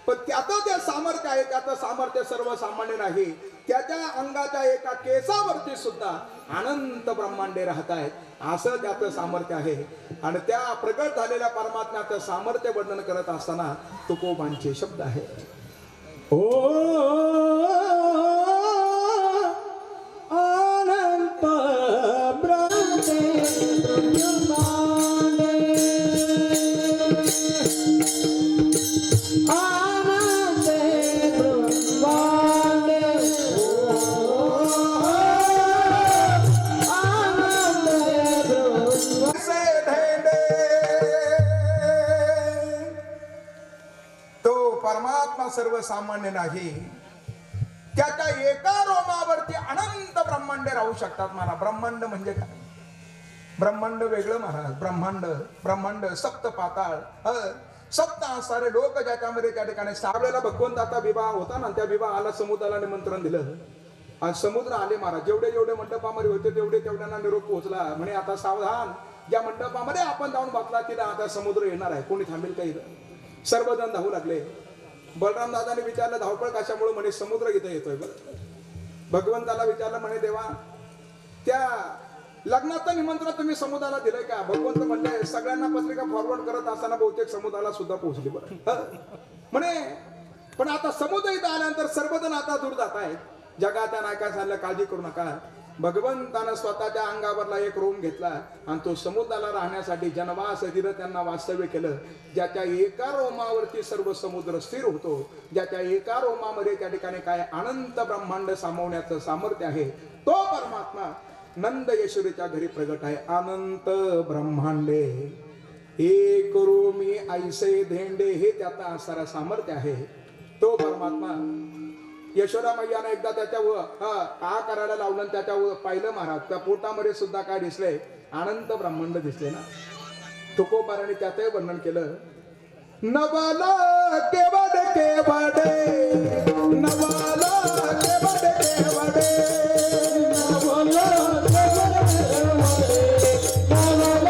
पण त्याचं जे सामर्थ्य आहे त्याचं सामर्थ्य सर्वसामान्य नाही. त्याच्या अंगाच्या एका केसावरती सुद्धा अनंत ब्रह्मांडे राहत आहेत असं त्याचं सामर्थ्य आहे. आणि त्या प्रगट झालेल्या परमात्म्याचं सामर्थ्य वर्णन करत असताना तुकोबांचे शब्द आहेत. ओ अनंत ब्रह्मांडे परमात्मा सर्वसामान्य नाही. त्याच्या एका रोमावरती अनंत ब्रह्मांडे राहू शकतात. मला ब्रह्मांड म्हणजे काय? ब्रह्मांड वेगळं महाराज. ब्रह्मांड सप्त पाताळ सप्त सारे लोक ज्याच्यामध्ये त्या ठिकाणी सावलेला भगवंताचा विवाह होता ना, त्या विवाहाला समुद्राला निमंत्रण दिलं आणि समुद्र आले महाराज. जेवढे जेवढे मंडपामध्ये होते तेवढ्यांना निरोप पोहोचला. म्हणे आता सावधान, ज्या मंडपामध्ये आपण जाऊन बसला तिला आता समुद्र येणार आहे, कोणी थांबेल काही. सर्वजण धावू लागले. बलराम दादाने विचारलं धावपळ कशामुळे? म्हणे समुद्र इथं येतोय. बरं भगवंताला विचारलं म्हणे देवा त्या लग्नाचं निमंत्रण तुम्ही समुद्राला दिलंय का? भगवंत म्हणले सगळ्यांना पत्रिका फॉरवर्ड करत असताना बहुतेक समुद्राला सुद्धा पोहोचली. बरं म्हणे पण आता समुद्र इथं आल्यानंतर सर्वजण आता दूर जात आहेत. जगाच्या नाही काय झालं, काळजी करू नका. भगवंतानं स्वतःच्या अंगावरला एक रोम घेतला आणि तो समुद्राला राहण्यासाठी जनवास दिलं, त्यांना वास्तव्य केलं. ज्याच्या एका रोमावरती सर्व समुद्र स्थिर होतो, ज्याच्या एका रोमामध्ये त्या ठिकाणी काय अनंत ब्रह्मांड सामावण्याचं सामर्थ्य आहे, तो परमात्मा नंद यशोदेच्या घरी प्रगट आहे. अनंत ब्रह्मांडे एक रोमी ऐसे धेंडे हे त्याचा असणारा सामर्थ्य आहे. तो परमात्मा यशोदा मैयानं एकदा त्याच्यावर का करायला लावलं आणि त्याच्यावर पाहिलं महाराज. त्या पोटामध्ये सुद्धा काय दिसलंय? अनंत ब्रह्मांड दिसले ना. तुकोबाराने त्याचंही वर्णन केलं. नवाला केवड केवडे नवाला केवड केवडे नवाला केवड केवडे नवाला केवड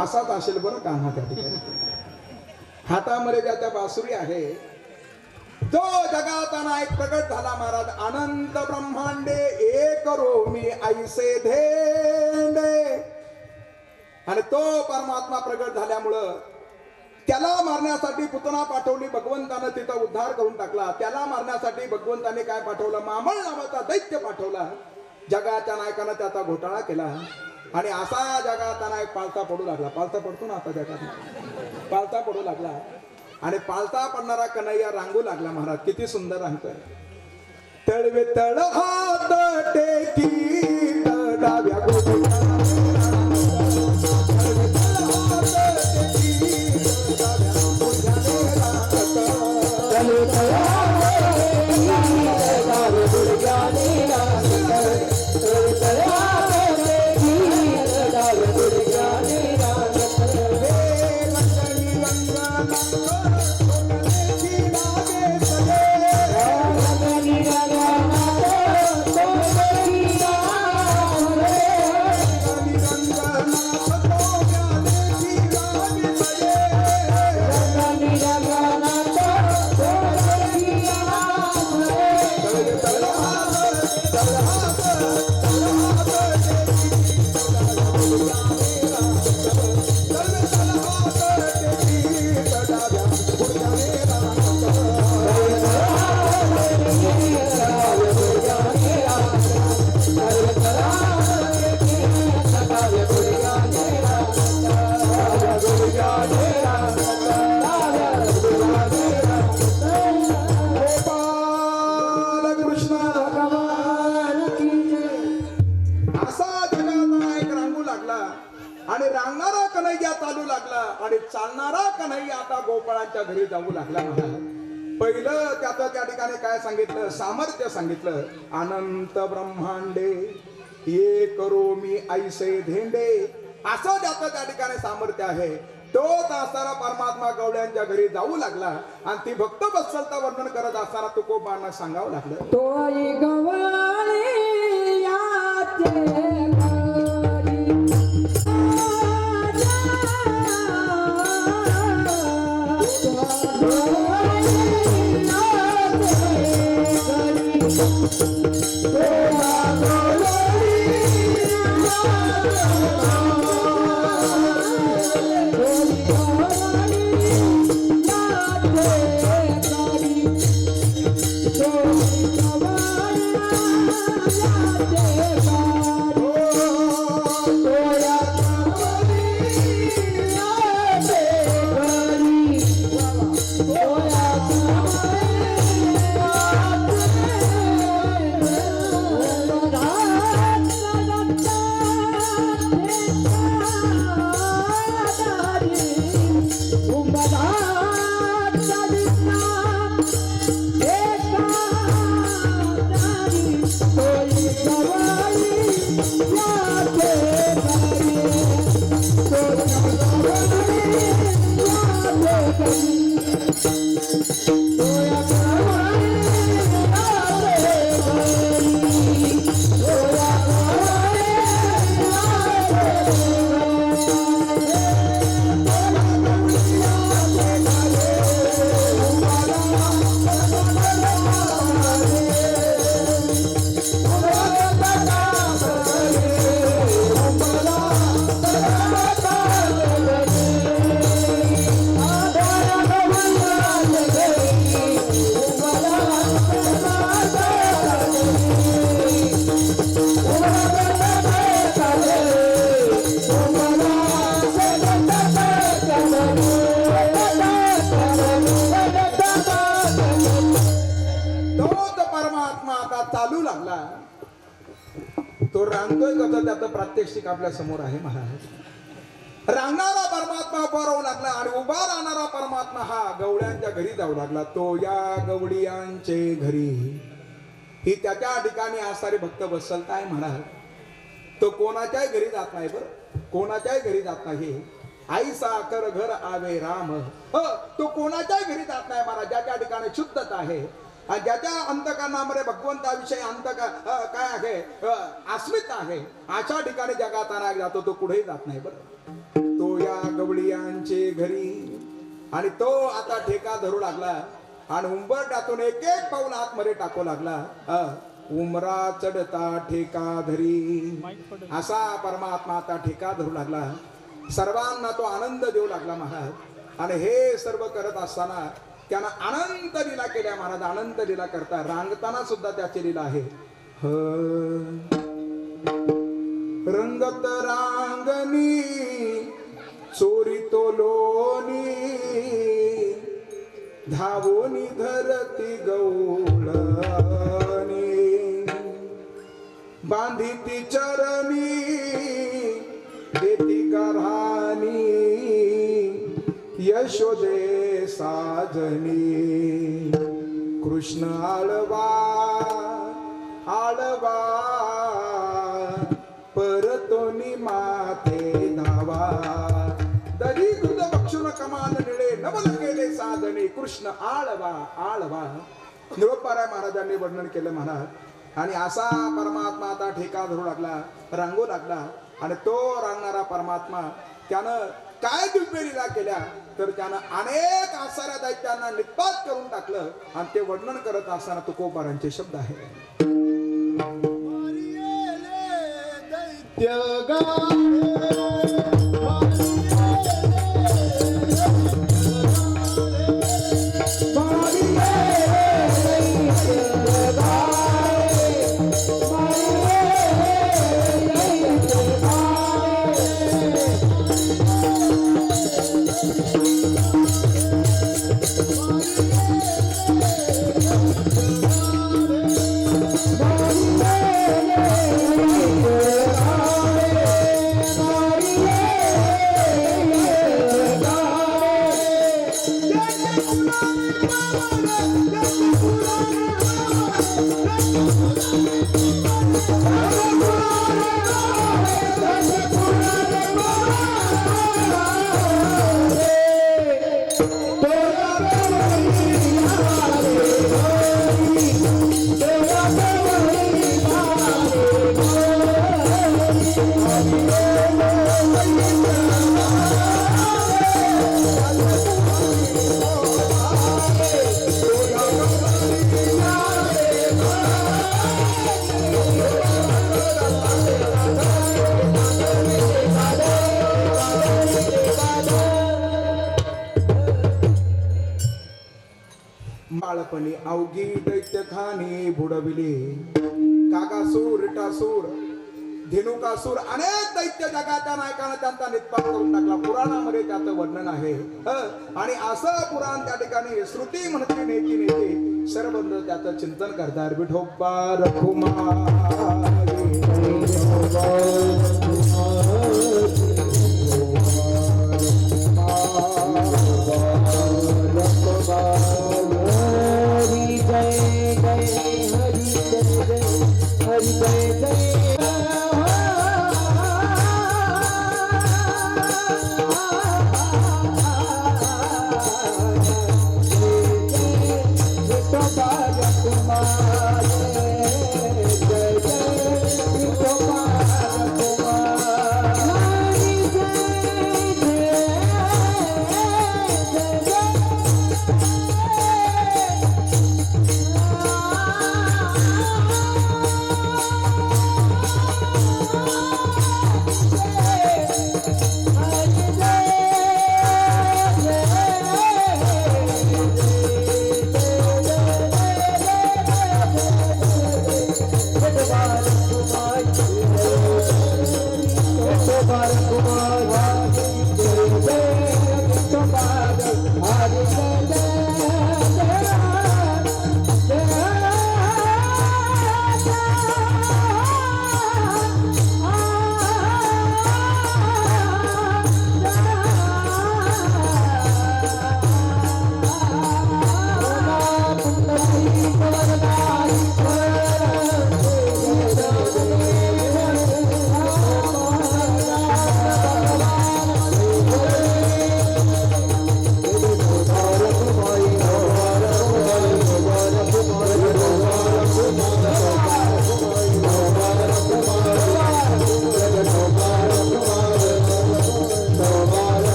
असाच असेल बरं कान्हा त्या ठिकाणी. हातामध्ये ज्या त्या बासुरी आहे जो जगाचा नायक प्रगट झाला महाराज अनंत ब्रह्मांडे एक रोमी ऐसे धेंडे. आणि तो परमात्मा प्रगट झाल्यामुळं त्याला मारण्यासाठी पुतना पाठवली भगवंतानं, तिचा उद्धार करून टाकला. त्याला मारण्यासाठी भगवंताने काय पाठवलं, मामळ नावाचा दैत्य पाठवला. जगाच्या नायकानं त्याचा घोटाळा केला आणि असा जगाचा नायक पालथा पडू लागला. पालथा पडतो ना आता जगात, पालथा पडू लागला आणि पालथा पडणारा कन्हैया रांगू लागला. महाराज किती सुंदर रांगतोय. तळवे तळ हात टेकी डाव्या गोष्टी आणि रांगणारा कन्हैया चालू लागला आणि चालणारा कन्हैया आता गोपाळांच्या घरी जाऊ लागला. पहिलं त्याचं त्या ठिकाणी काय सांगितलं, सामर्थ्य सांगितलं. अनंत ब्रह्मांडे एक रोमी ऐसे धेंडे, असं त्याचं त्या ठिकाणी सामर्थ्य आहे. तोच असताना परमात्मा गवळ्यांच्या घरी जाऊ लागला आणि ती भक्त वत्सलता वर्णन करत असताना तुकोबांना सांगावं लागलं. तोई गवळी याचे चालू लागला. तो रांगतोय कसं त्याचं प्रात्यक्षिक आपल्या समोर आहे. महाराज रांगणारा परमात्मा उभा राहू लागला आणि उभा राहणारा परमात्मा हा गवळ्यांच्या घरी जाऊ लागला. तो या गवळियांचे घरी, ही त्याच्या ठिकाणी असणारे भक्त बसलता आहे. महाराज तो कोणाच्याही घरी जात नाही, बरं कोणाच्याही घरी जात नाही. आई साखर घर आवे राम, तो कोणाच्याही घरी जात नाही. महाराज ज्याच्या ठिकाणी शुद्धता आहे, ज्याच्या अंतकरणामध्ये भगवंताविषयी काय आहे, अस्मिता आहे, अशा ठिकाणी जगात नायक जातो. तो कुठेही जात नाही. बरं तो या गवळियांचे घरी आणि तो आता ठेका धरू लागला आणि उंबरट्यातून एक एक पाऊल आतमध्ये टाकू लागला. उमरा चढता ठेका धरी, असा परमात्मा आता ठेका धरू लागला. सर्वांना तो आनंद देऊ लागला महाराज. आणि हे सर्व करत असताना त्यानं अनंत लीला केल्या महाराज. अनंत लीला करता रांगताना सुद्धा त्याची लीला आहे. रंगत रांगणी चोरी तो लोणी, धावोनी धरती गौळणी, बांधिती चरणी देती गऱ्हाणी, यशोदे साजनी. कृष्ण आळवा आळवा परतोनी माते धावा, दरी दूध बक्षुन कमान निळे नवल केले साधने. कृष्ण आळवा आळवा निरोपाराय महाराजांनी वर्णन केलं महाराज. आणि असा परमात्मा आता ठेका धरू लागला, रांगू लागला. आणि तो रांगणारा परमात्मा त्यानं काय दिव्य लीला केल्या तर त्यानं अनेक आसाऱ्या दैत्यांना निपात करून टाकलं. आणि ते वर्णन करत असताना तुकोबारांचे शब्द आहेत. बाळपणी अवघी दैत्य खाणी बुडविली. काकासूर रिटासूर धेनुकासूर अनेक दैत्य जगाच्या नायकानं त्यांचा निष्पात करून टाकला. पुराणामध्ये त्याचं वर्णन आहे. आणि असं पुराण त्या ठिकाणी श्रुती म्हणते नेती नेते सर्वबंध त्याचं चिंतन करतात. विठोबा रखुमारी जय जय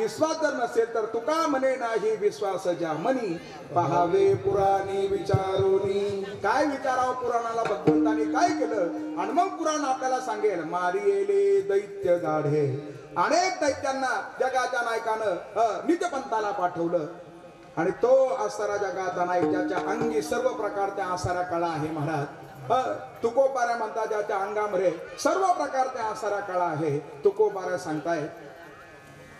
विश्वास जर नसेल तर तुका म्हणे नाही विश्वास ज्या मनी पहावे पुराणी विचारोनी. काय विचारावं पुराणाला भगवंताने काय केलं आणि मग पुराण आपल्याला सांगेल. मारियेले दैत्य गाढे, अनेक दैत्यांना जगाच्या नायकानं नित्यपंथाला पाठवलं आणि तो आसारा जगाचा नायक ज्याच्या अंगी सर्व प्रकारच्या आसारा कळा आहे महाराज. तुकोबारा म्हणता ज्याच्या अंगामध्ये सर्व प्रकारच्या आसारा कळा आहे. तुकोबारा सांगताय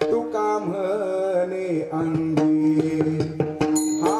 तुका म्हणे अंगी हा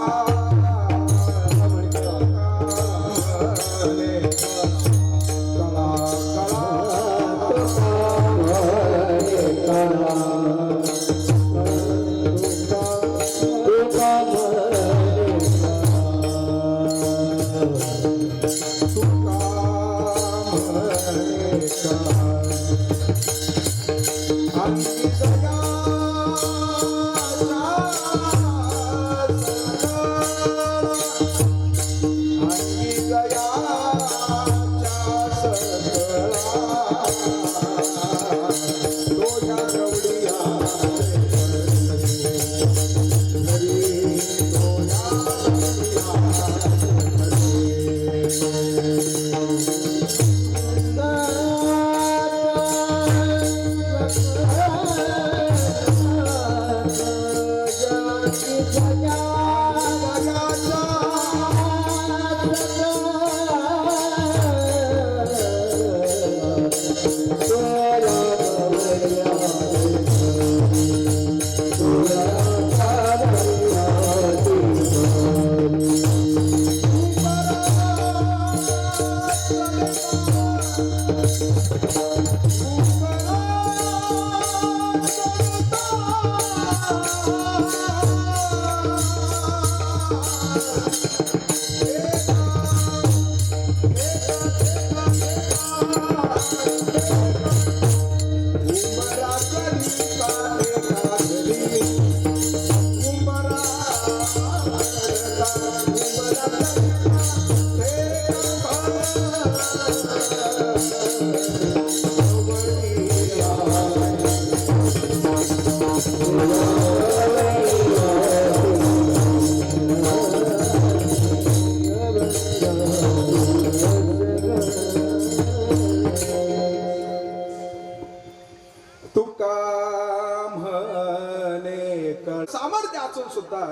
सामर्थ्य असून सुद्धा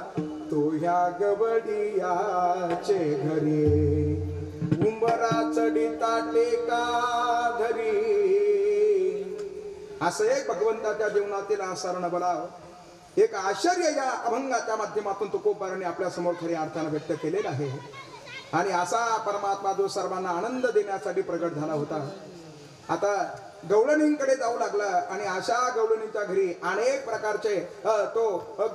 तो ह्या गवडियाचे घरी उंबरा चढिता टेका धरी. असं एक भगवंताच्या जीवनातील आसारण बलाव एक आश्चर्य या अभंगाच्या माध्यमातून तुकोबाराने आपल्या समोर खऱ्या अर्थानं व्यक्त केलेला आहे. आणि असा परमात्मा जो सर्वांना आनंद देण्यासाठी प्रगट झाला होता आता गवळणींकडे जाऊ लागला आणि अशा गवळणीच्या घरी अनेक प्रकारचे तो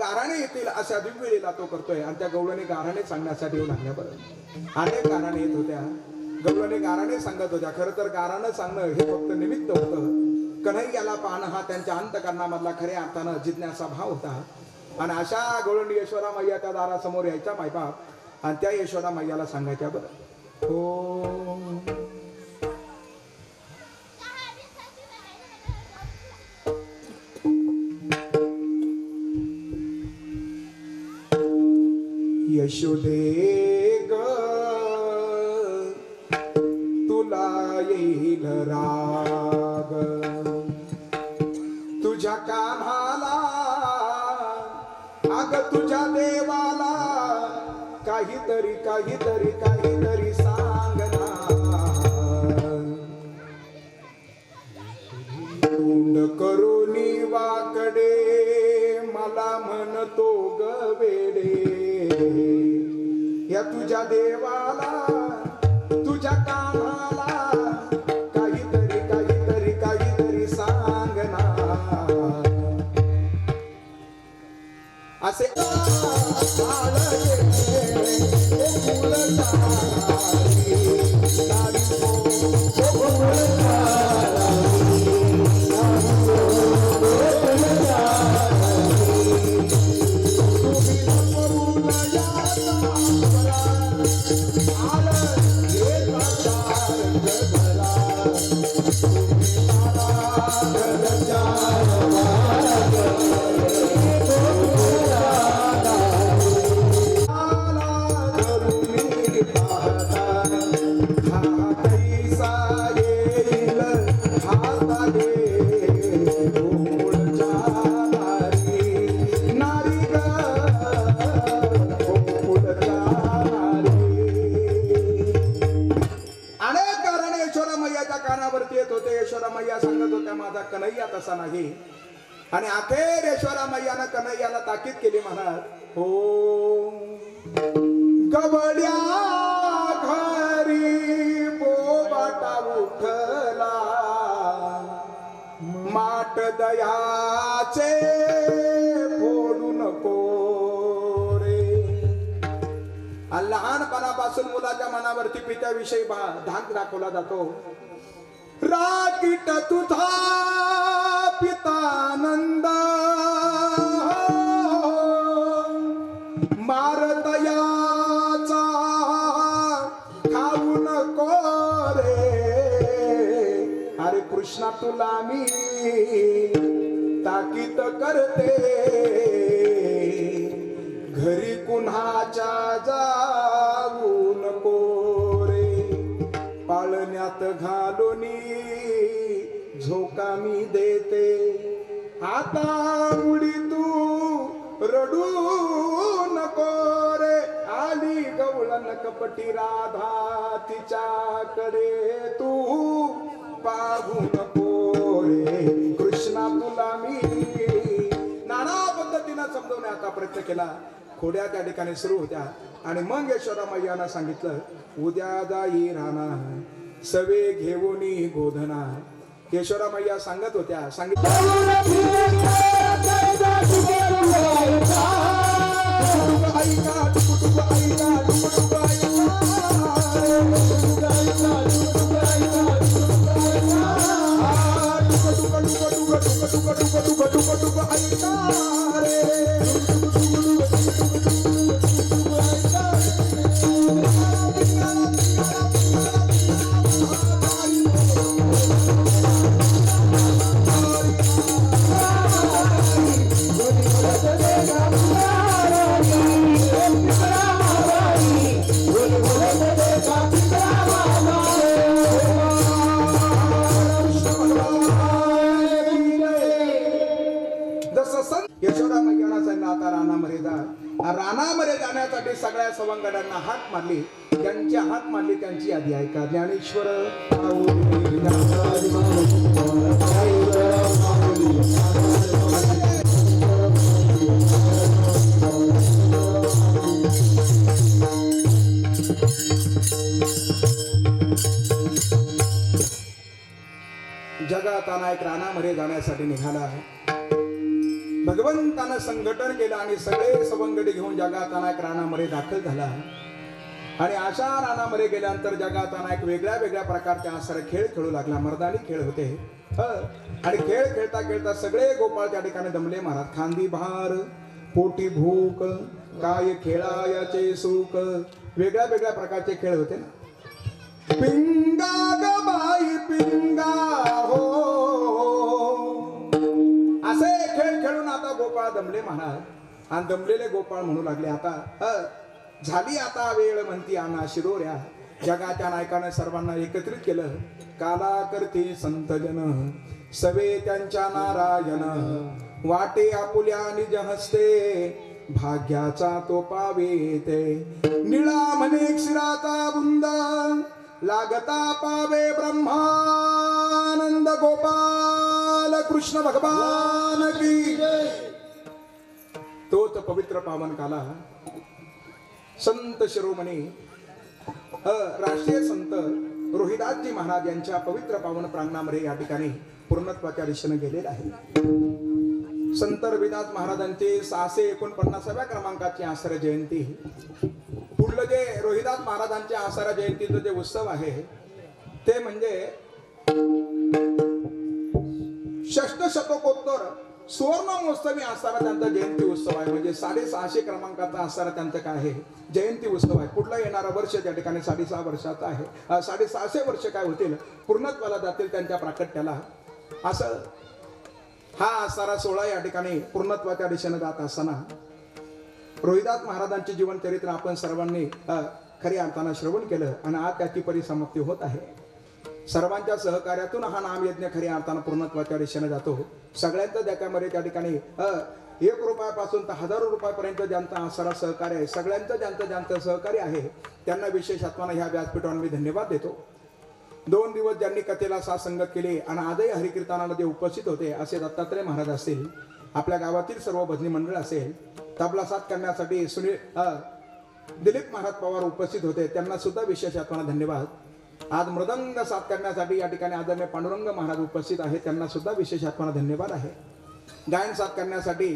गाराणे येतील अशा दिव्य लीला तो करतोय. आणि त्या गवळणी गाराणे सांगण्यासाठी येऊ लागल्या. बरं अनेक गाराणे येत होत्या, गवळणी गाराणे सांगत होत्या. खरं तर गाराणं सांगणं हे फक्त निमित्त होतं. कन्हैयाला पाहणं हा त्यांच्या अंतकरणामधला खऱ्या अर्थानं जिज्ञासा भाव होता. आणि अशा गवळणी यशोदा मैया त्या दारासमोर यायच्या मायबाप आणि त्या यशोदा मैयाला सांगायच्या बरं हो यशोदे ग तुला येईल राग तुझ्या कान्हाला अग तुझ्या देवाला काहीतरी काहीतरी काहीतरी सांगना. तोंड करूनी वाकडे मला म्हणतो ग वेडे या तुझ्या देवाला तुझ्या कानाला काहीतरी काहीतरी काहीतरी सांगना. असे तसा नाही. आणि अखेर यशोदा मैयानं कन्हैयाला ताकीद केली म्हणत, हो गवड्या घरी बोबाटा उठला, माट दयाचे फोडू नको रे. आणि लहानपणापासून मुलाच्या मनावरती पित्याविषयी धाक दाखवला जातो. राकीट तुझा पितानंद, मारतयाचा खाऊ नको रे. अरे कृष्णा तुला मी ताकीद करते, घरी कुणाच्या जाऊ नको रे. पाळण्यात घालूनी झोका मी देते, आता उडी तू रडू नको रे. आली गवळण कपटी राधा, तिच्याकडे तू पाहू नको रे. कृष्णा तुला मी नाना पद्धतीनं समजवण्याचा प्रयत्न केला. खोड्या त्या ठिकाणी सुरू होत्या. आणि मग यशोदा मैयानं सांगितलं, उद्या जाई राणा सवे घेऊनी गोधना. यशोदा मैया सांगत होत्या, यशोदा मैयानं सांगितलं, आता रानामध्ये जा. रानामध्ये जाण्यासाठी सगळ्या सवंगड्यांना हाक मारली. त्यांची हाक मारली त्यांची आधी ऐका. ज्ञानेश्वर जगात एक रानामध्ये जाण्यासाठी निघाला. भगवंतानं संघटन केलं आणि सगळे सवंगडी घेऊन जगात एक रानामध्ये दाखल झाला. आणि अशा रानामध्ये गेल्यानंतर जगात एक वेगळ्या वेगळ्या प्रकारचे आसरे खेळ खेळू लागला. मर्दानी खेळ होते. आणि खेळ खेळता खेळता सगळे गोपाळ त्या ठिकाणी दमले महाराज. खांदी भार, पोटी भूक, काय खेळायाचे सुख, वेगळ्या वेगळ्या प्रकारचे खेळ होते ना. पिंगा ग बाई पिंगा हो, असे खेळ खेळून आता गोपाळ दमले महाराज. आणि दमलेले गोपाळ म्हणू लागले, आता झाली आता वेळ म्हणती आणा शिरोऱ्या. जगाच्या नायकाने सर्वांना एकत्रित केलं. काला करते संत जन सवे त्यांच्या नारायण, वाटे आपुल्या निज हस्ते भाग्याचा तो पावे ते. निळा म्हणे क्षीराचा बुंद लागता पावे ब्रह्मानंद. गोपाल कृष्ण भगवान की तोच पवित्र पावन काला संत शिरोमणी राष्ट्रीय संत रोहिदासजी महाराज यांच्या पवित्र पावन प्रांगणामध्ये या ठिकाणी पूर्णत्वाच्या दिशेने गेलेले आहे. संत रविदास महाराजांचे 649व्या क्रमांकाची आसरा जयंती. पुढलं जे रोहिदास महाराजांच्या आसरा जयंतीचं जे उत्सव आहे ते म्हणजे षष्ठ शतकोत्तर सुवर्ण महोत्सवी आसारा त्यांचा जयंती उत्सव आहे. म्हणजे 650 क्रमांकाचा आसारा त्यांचं काय आहे जयंती उत्सव आहे. पुढलं येणारं वर्ष त्या ठिकाणी 6.5 वर्षाचा आहे. 650 वर्ष काय होतील पूर्णत्वाला जातील त्यांच्या प्राकट्याला. असं हा आसारा सोहळा या ठिकाणी पूर्णत्वाच्या दिशेने जात असताना रोहिदास महाराजांचे जीवन चरित्र आपण सर्वांनी खऱ्या अर्थानं श्रवण केलं आणि आज त्याची परिसमाप्ती होत आहे. सर्वांच्या सहकार्यातून हा नामयज्ञ खऱ्या अर्थानं पूर्णत्वाच्या दिशेने जातो. सगळ्यांचं त्याच्यामध्ये त्या ठिकाणी 1 रुपयापासून तर हजारो रुपयापर्यंत ज्यांचा आसरा सहकार्य आहे, सगळ्यांचं ज्यांचं सहकार्य आहे त्यांना विशेष आत्मानं ह्या व्यासपीठावर मी धन्यवाद देतो. 2 दिवस ज्यांनी कथेला साथ संगत केली आणि आजही हरिकीर्तनाला जे उपस्थित होते असे दत्तात्रय महाराज असतील, आपल्या गावातील सर्व भजनी मंडळ असेल, तबला साथ करण्यासाठी दिलीप महाराज पवार उपस्थित होते, त्यांना सुद्धा विशेष आत्मा धन्यवाद. आज मृदंग साथ करण्यासाठी या ठिकाणी आदरणीय पांडुरंग महाराज उपस्थित आहेत, त्यांना सुद्धा विशेष आत्मा धन्यवाद आहे. गायन साथ करण्यासाठी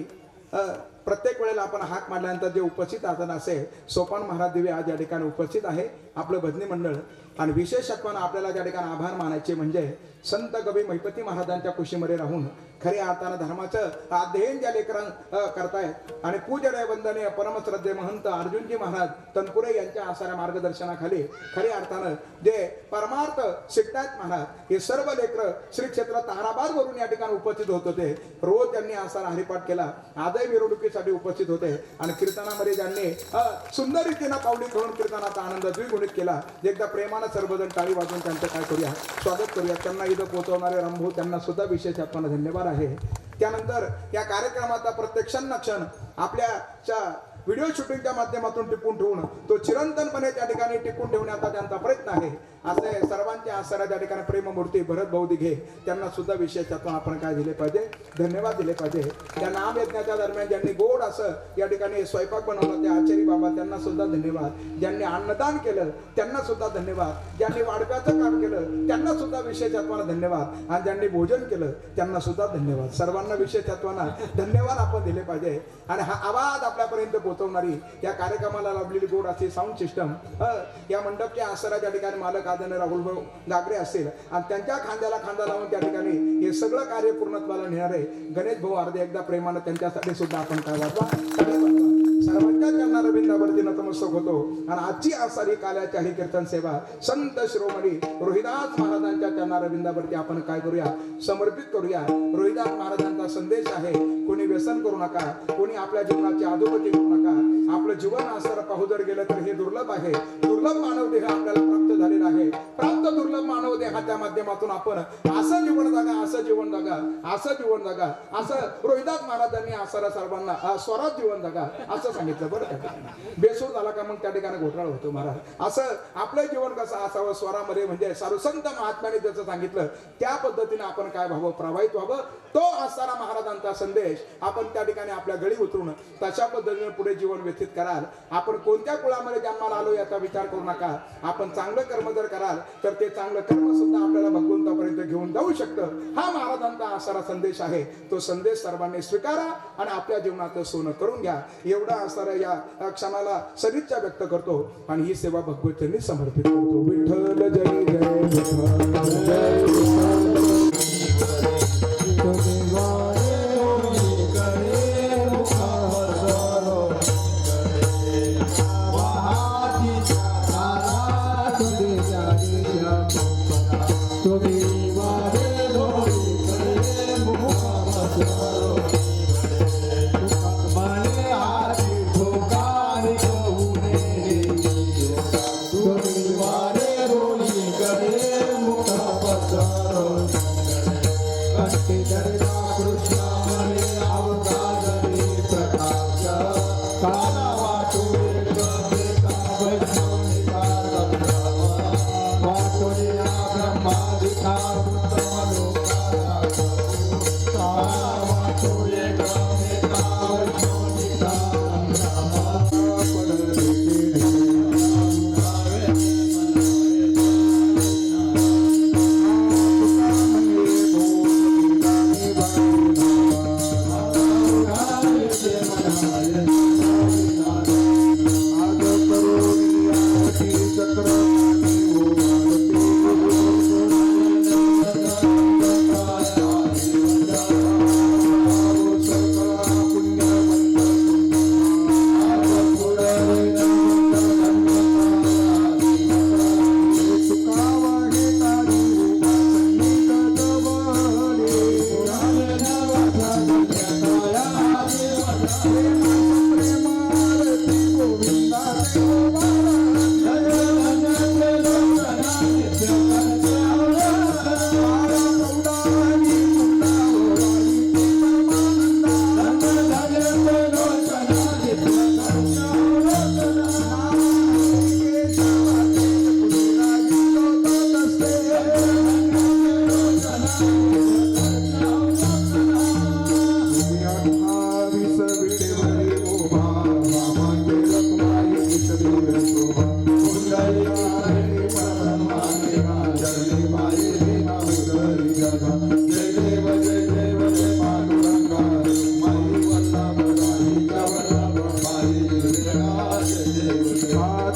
प्रत्येक वेळेला आपण हाक मारल्यानंतर जे उपस्थित आसन असेल, सोपान महाराज दिवे आज या ठिकाणी उपस्थित आहे, आपलं भजनी मंडळ. आणि विशेषत्वानं आपल्याला त्या ठिकाणी आभार मानायचे म्हणजे संत कवी महिपती महाराजांच्या कुशीमध्ये राहून खऱ्या अर्थानं धर्माचं अध्ययन ज्या लेकरां करतायत आणि पूजनीय वंदनीय परमश्रद्धे महंत अर्जुनजी महाराज तनपुरे यांच्या आसाऱ्या मार्गदर्शनाखाली खऱ्या अर्थानं जे परमार्थ शिकतायत महाराज, हे सर्व लेकर श्री क्षेत्र ताराबाद वरून या ठिकाणी उपस्थित होत होते. रोज त्यांनी आसारा हरिपाठ केला, आजही मिरवणुकीसाठी उपस्थित होते आणि कीर्तनामध्ये ज्यांनी सुंदर रीतीनं पावली करून कीर्तनाचा आनंद द्विगुणित केला. एकदा प्रेमानं सर्वजण टाळी वाजून त्यांचं काय करूया, स्वागत करूया. त्यांना इथं पोहोचवणारे रंभू, त्यांना सुद्धा विशेष आपण धन्यवाद आहे. त्यानंतर या कार्यक्रमाचा प्रत्येक क्षण आपल्या व्हिडिओ शूटिंगच्या माध्यमातून टिपून ठेवून तो चिरंतनपणे त्या ठिकाणी टिपून ठेवण्याचा त्यांचा प्रयत्न आहे. असे सर्वांच्या आसरा त्या ठिकाणी प्रेममूर्ती भरत भाऊ दिघे, त्यांना सुद्धा विशेष आपण काय दिले पाहिजे, धन्यवाद दिले पाहिजे. त्या नाम यज्ञाच्या दरम्यान ज्यांनी गोड असं या ठिकाणी स्वयंपाक बनवला ते आचारी बाबा, त्यांना सुद्धा धन्यवाद. ज्यांनी अन्नदान केलं त्यांना सुद्धा धन्यवाद. ज्यांनी वाढप्याचं काम केलं त्यांना सुद्धा विशेष धन्यवाद. आणि ज्यांनी भोजन केलं त्यांना सुद्धा धन्यवाद. सर्वांना विशेष धन्यवाद आपण दिले पाहिजे. आणि हा आवाज आपल्यापर्यंत पोहोचवणारी या कार्यक्रमाला लाभलेली गोड अशी साऊंड सिस्टम, या मंडपच्या आसराच्या ठिकाणी मालक आदरणीय राहुल भाऊ गागरे असेल आणि त्यांच्या खांद्याला खांदा लावून त्या ठिकाणी हे सगळं कार्य पूर्णत्वाला नेणारे गणेश भाऊ अर्धे, एकदा प्रेमानं त्यांच्यासाठी सुद्धा आपण काय वाटवा. सर्वांच्या चरणा रविंदावरती नतमस्तक होतो. आणि आजची आसारी काल्याच्या ही कीर्तन सेवा संत शिरोमणी रोहिदास महाराजांच्या चरणा रविंदावरती आपण काय करूया, समर्पित करूया. रोहिदास महाराजांचा संदेश आहे, कोणी व्यसन करू नका, कोणी आपल्या जीवनाची अधोगती करू नका. आपलं जीवन आसर पाहू जर गेलं तर हे दुर्लभ आहे. दुर्लभ मानव देह आपल्याला प्राप्त झालेला आहे. प्राप्त दुर्लभ मानव देहाच्या माध्यमातून आपण असं जीवन जगा, असं जीवन जगा, असं जीवन जगा, असं रोहिदास महाराजांनी आसारा सर्वांना स्वराज जीवन जगा असं सांगितलं. बरं का, बेसूर झाला का मग त्या ठिकाणी घोटाळा होतो महाराज. असं आपलं जीवन कसं असावं स्वरामध्ये, म्हणजे सारुसंत महात्म्याने जसं सांगितलं त्या पद्धतीने आपण काय व्हावं, प्रवाहित व्हावं. तो आसारा महाराजांचा संदेश आपण त्या ठिकाणी आपल्या गळी उतरून तशा पद्धतीने पुढे जीवन व्यतीत कराल. आपण कोणत्या कुळामध्ये जन्माला आलो याचा विचार करू नका. आपण चांगलं कर्म जर कराल तर ते चांगलं कर्म सुद्धा आपल्याला भगवंतापर्यंत घेऊन जाऊ शकतं. हा महाराजांचा आसारा संदेश आहे. तो संदेश सर्वांनी स्वीकारा आणि आपल्या जीवनात सोनं करून घ्या. एवढा आसारा या क्षणाला सदिच्छा व्यक्त करतो आणि ही सेवा भगवंतांनी समर्पित करतो. विठ्ठल जय जय विठ्ठल जय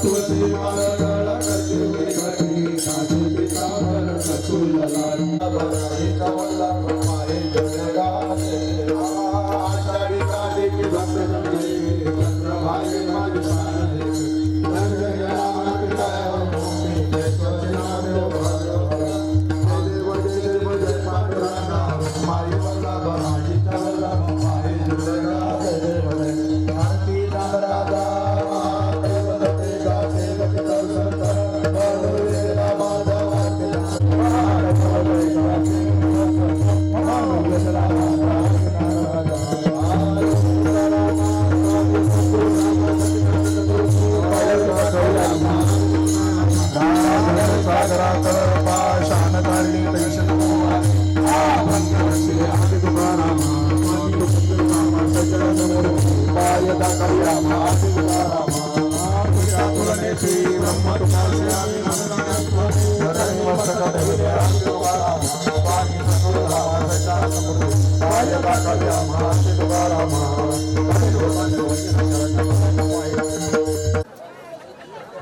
तुळशी माला गळा करते घरी साधू पितांबर तुलला बराईचा वल्ला माये जगगाते आषाढी काली की भक्त जमले चंद्र भाई माझी साने नंदया माता मोती केशव नाम भगवान देव जय पांडुरंगा माये वल्ला बराईचा वल्ला माये जगगाते भारती नाम राजा देवते गाते दर्शन बळवेला माधव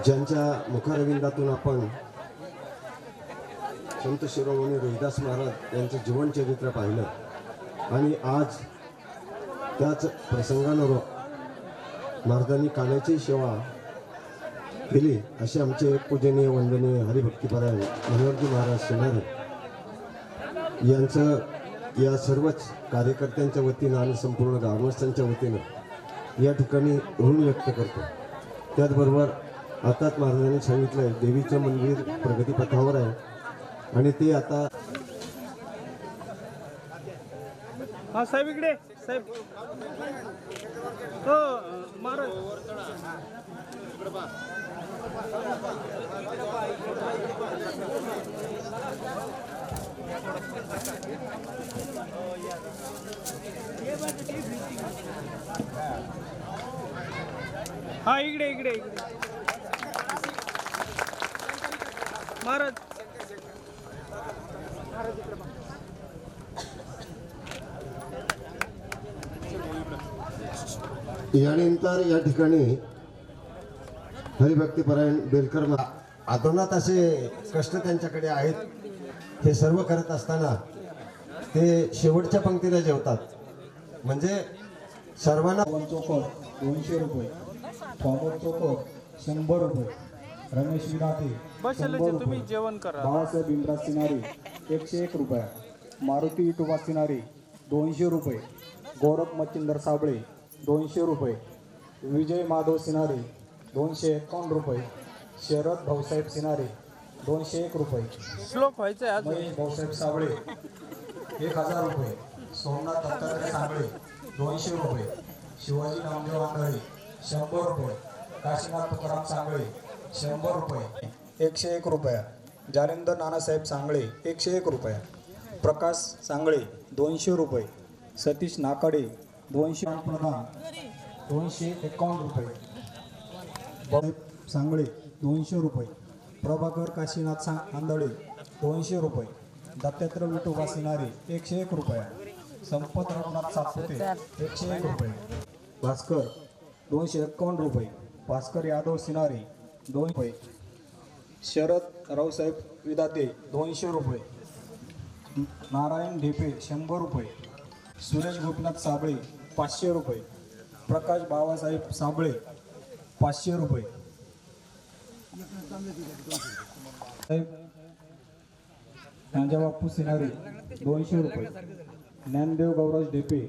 ज्यांच्या मुखारविंदातून आपण संत शिरोमणी रोहिदास महाराज यांचं जीवनचरित्र पाहिलं आणि आज त्याच प्रसंगानं महाराजांनी काल्याची सेवा केली असे आमचे पूजनीय वंदनीय हरिभक्तीपरायण मनोहरजी महाराज सेनारे यांचं या सर्वच कार्यकर्त्यांच्या वतीनं आणि संपूर्ण ग्रामस्थांच्या वतीनं या ठिकाणी ऋण व्यक्त करतो. त्याचबरोबर आताच महाराजांनी सांगितलं देवीचं मंदिर प्रगतीपथावर आहे आणि ते आता हा साहेब इकडे साहेब हो महाराज हा इकडे इकडे इकडे महाराज यानंतर या ठिकाणी हरिभक्तीपरायण बेलकर आतोनात असे कष्ट त्यांच्याकडे आहेत. हे सर्व करत असताना ते शेवटच्या पंक्तीला जेवतात. म्हणजे सर्वांना चोकर 200 रुपये, थॉमस चोकर 100 रुपये, रमेश विराटे बसले 100 तुम्ही रुपये, जेवण करा. बाळासाहेब भीमराज सिनारी 101 रुपया, मारुती विठोबा सिनारी 200 रुपये, गौरव मच्छिंदर साबळे 200 रुपये, विजय माधव सिनारी 251 रुपये, शरद भाऊसाहेब सिनारी 201 रुपये, श्लोक व्हायचंय अजून. महेश भाऊसाहेब साबळे 1000 रुपये, सोमनाथ दत्तात्रय साबळे 200 रुपये, शिवाजी नामदेव आंधळे 100 रुपये, काशीनाथ तुकाराम सांगळे 100 रुपये, 101 रुपया, जालिंदर नानासाहेब सांगळे 101 रुपया, प्रकाश सांगळे 200 रुपये, सतीश नाकाडे 200 प्रधान 251 रुपये, साहेब सांगळे 200 रुपये, प्रभाकर काशीनाथ आंधळे 200 रुपये, दत्तात्रय विठोबा सिनारे 101 रुपया, संपत रघुनाथ सातपुते 101 रुपये, भास्कर 251 रुपये, भास्कर यादव सिनारे 2 रुपये, शरद रावसाहेब विदाते 200 रुपये, नारायण ढेपे 100 रुपये, सुरेश गोपीनाथ साबळे 500 रुपये, प्रकाश बाबासाहेब साबळे 500 रुपये, गांजा बापू सिनारे 200 रुपये, ज्ञानदेव गौराज ढेपे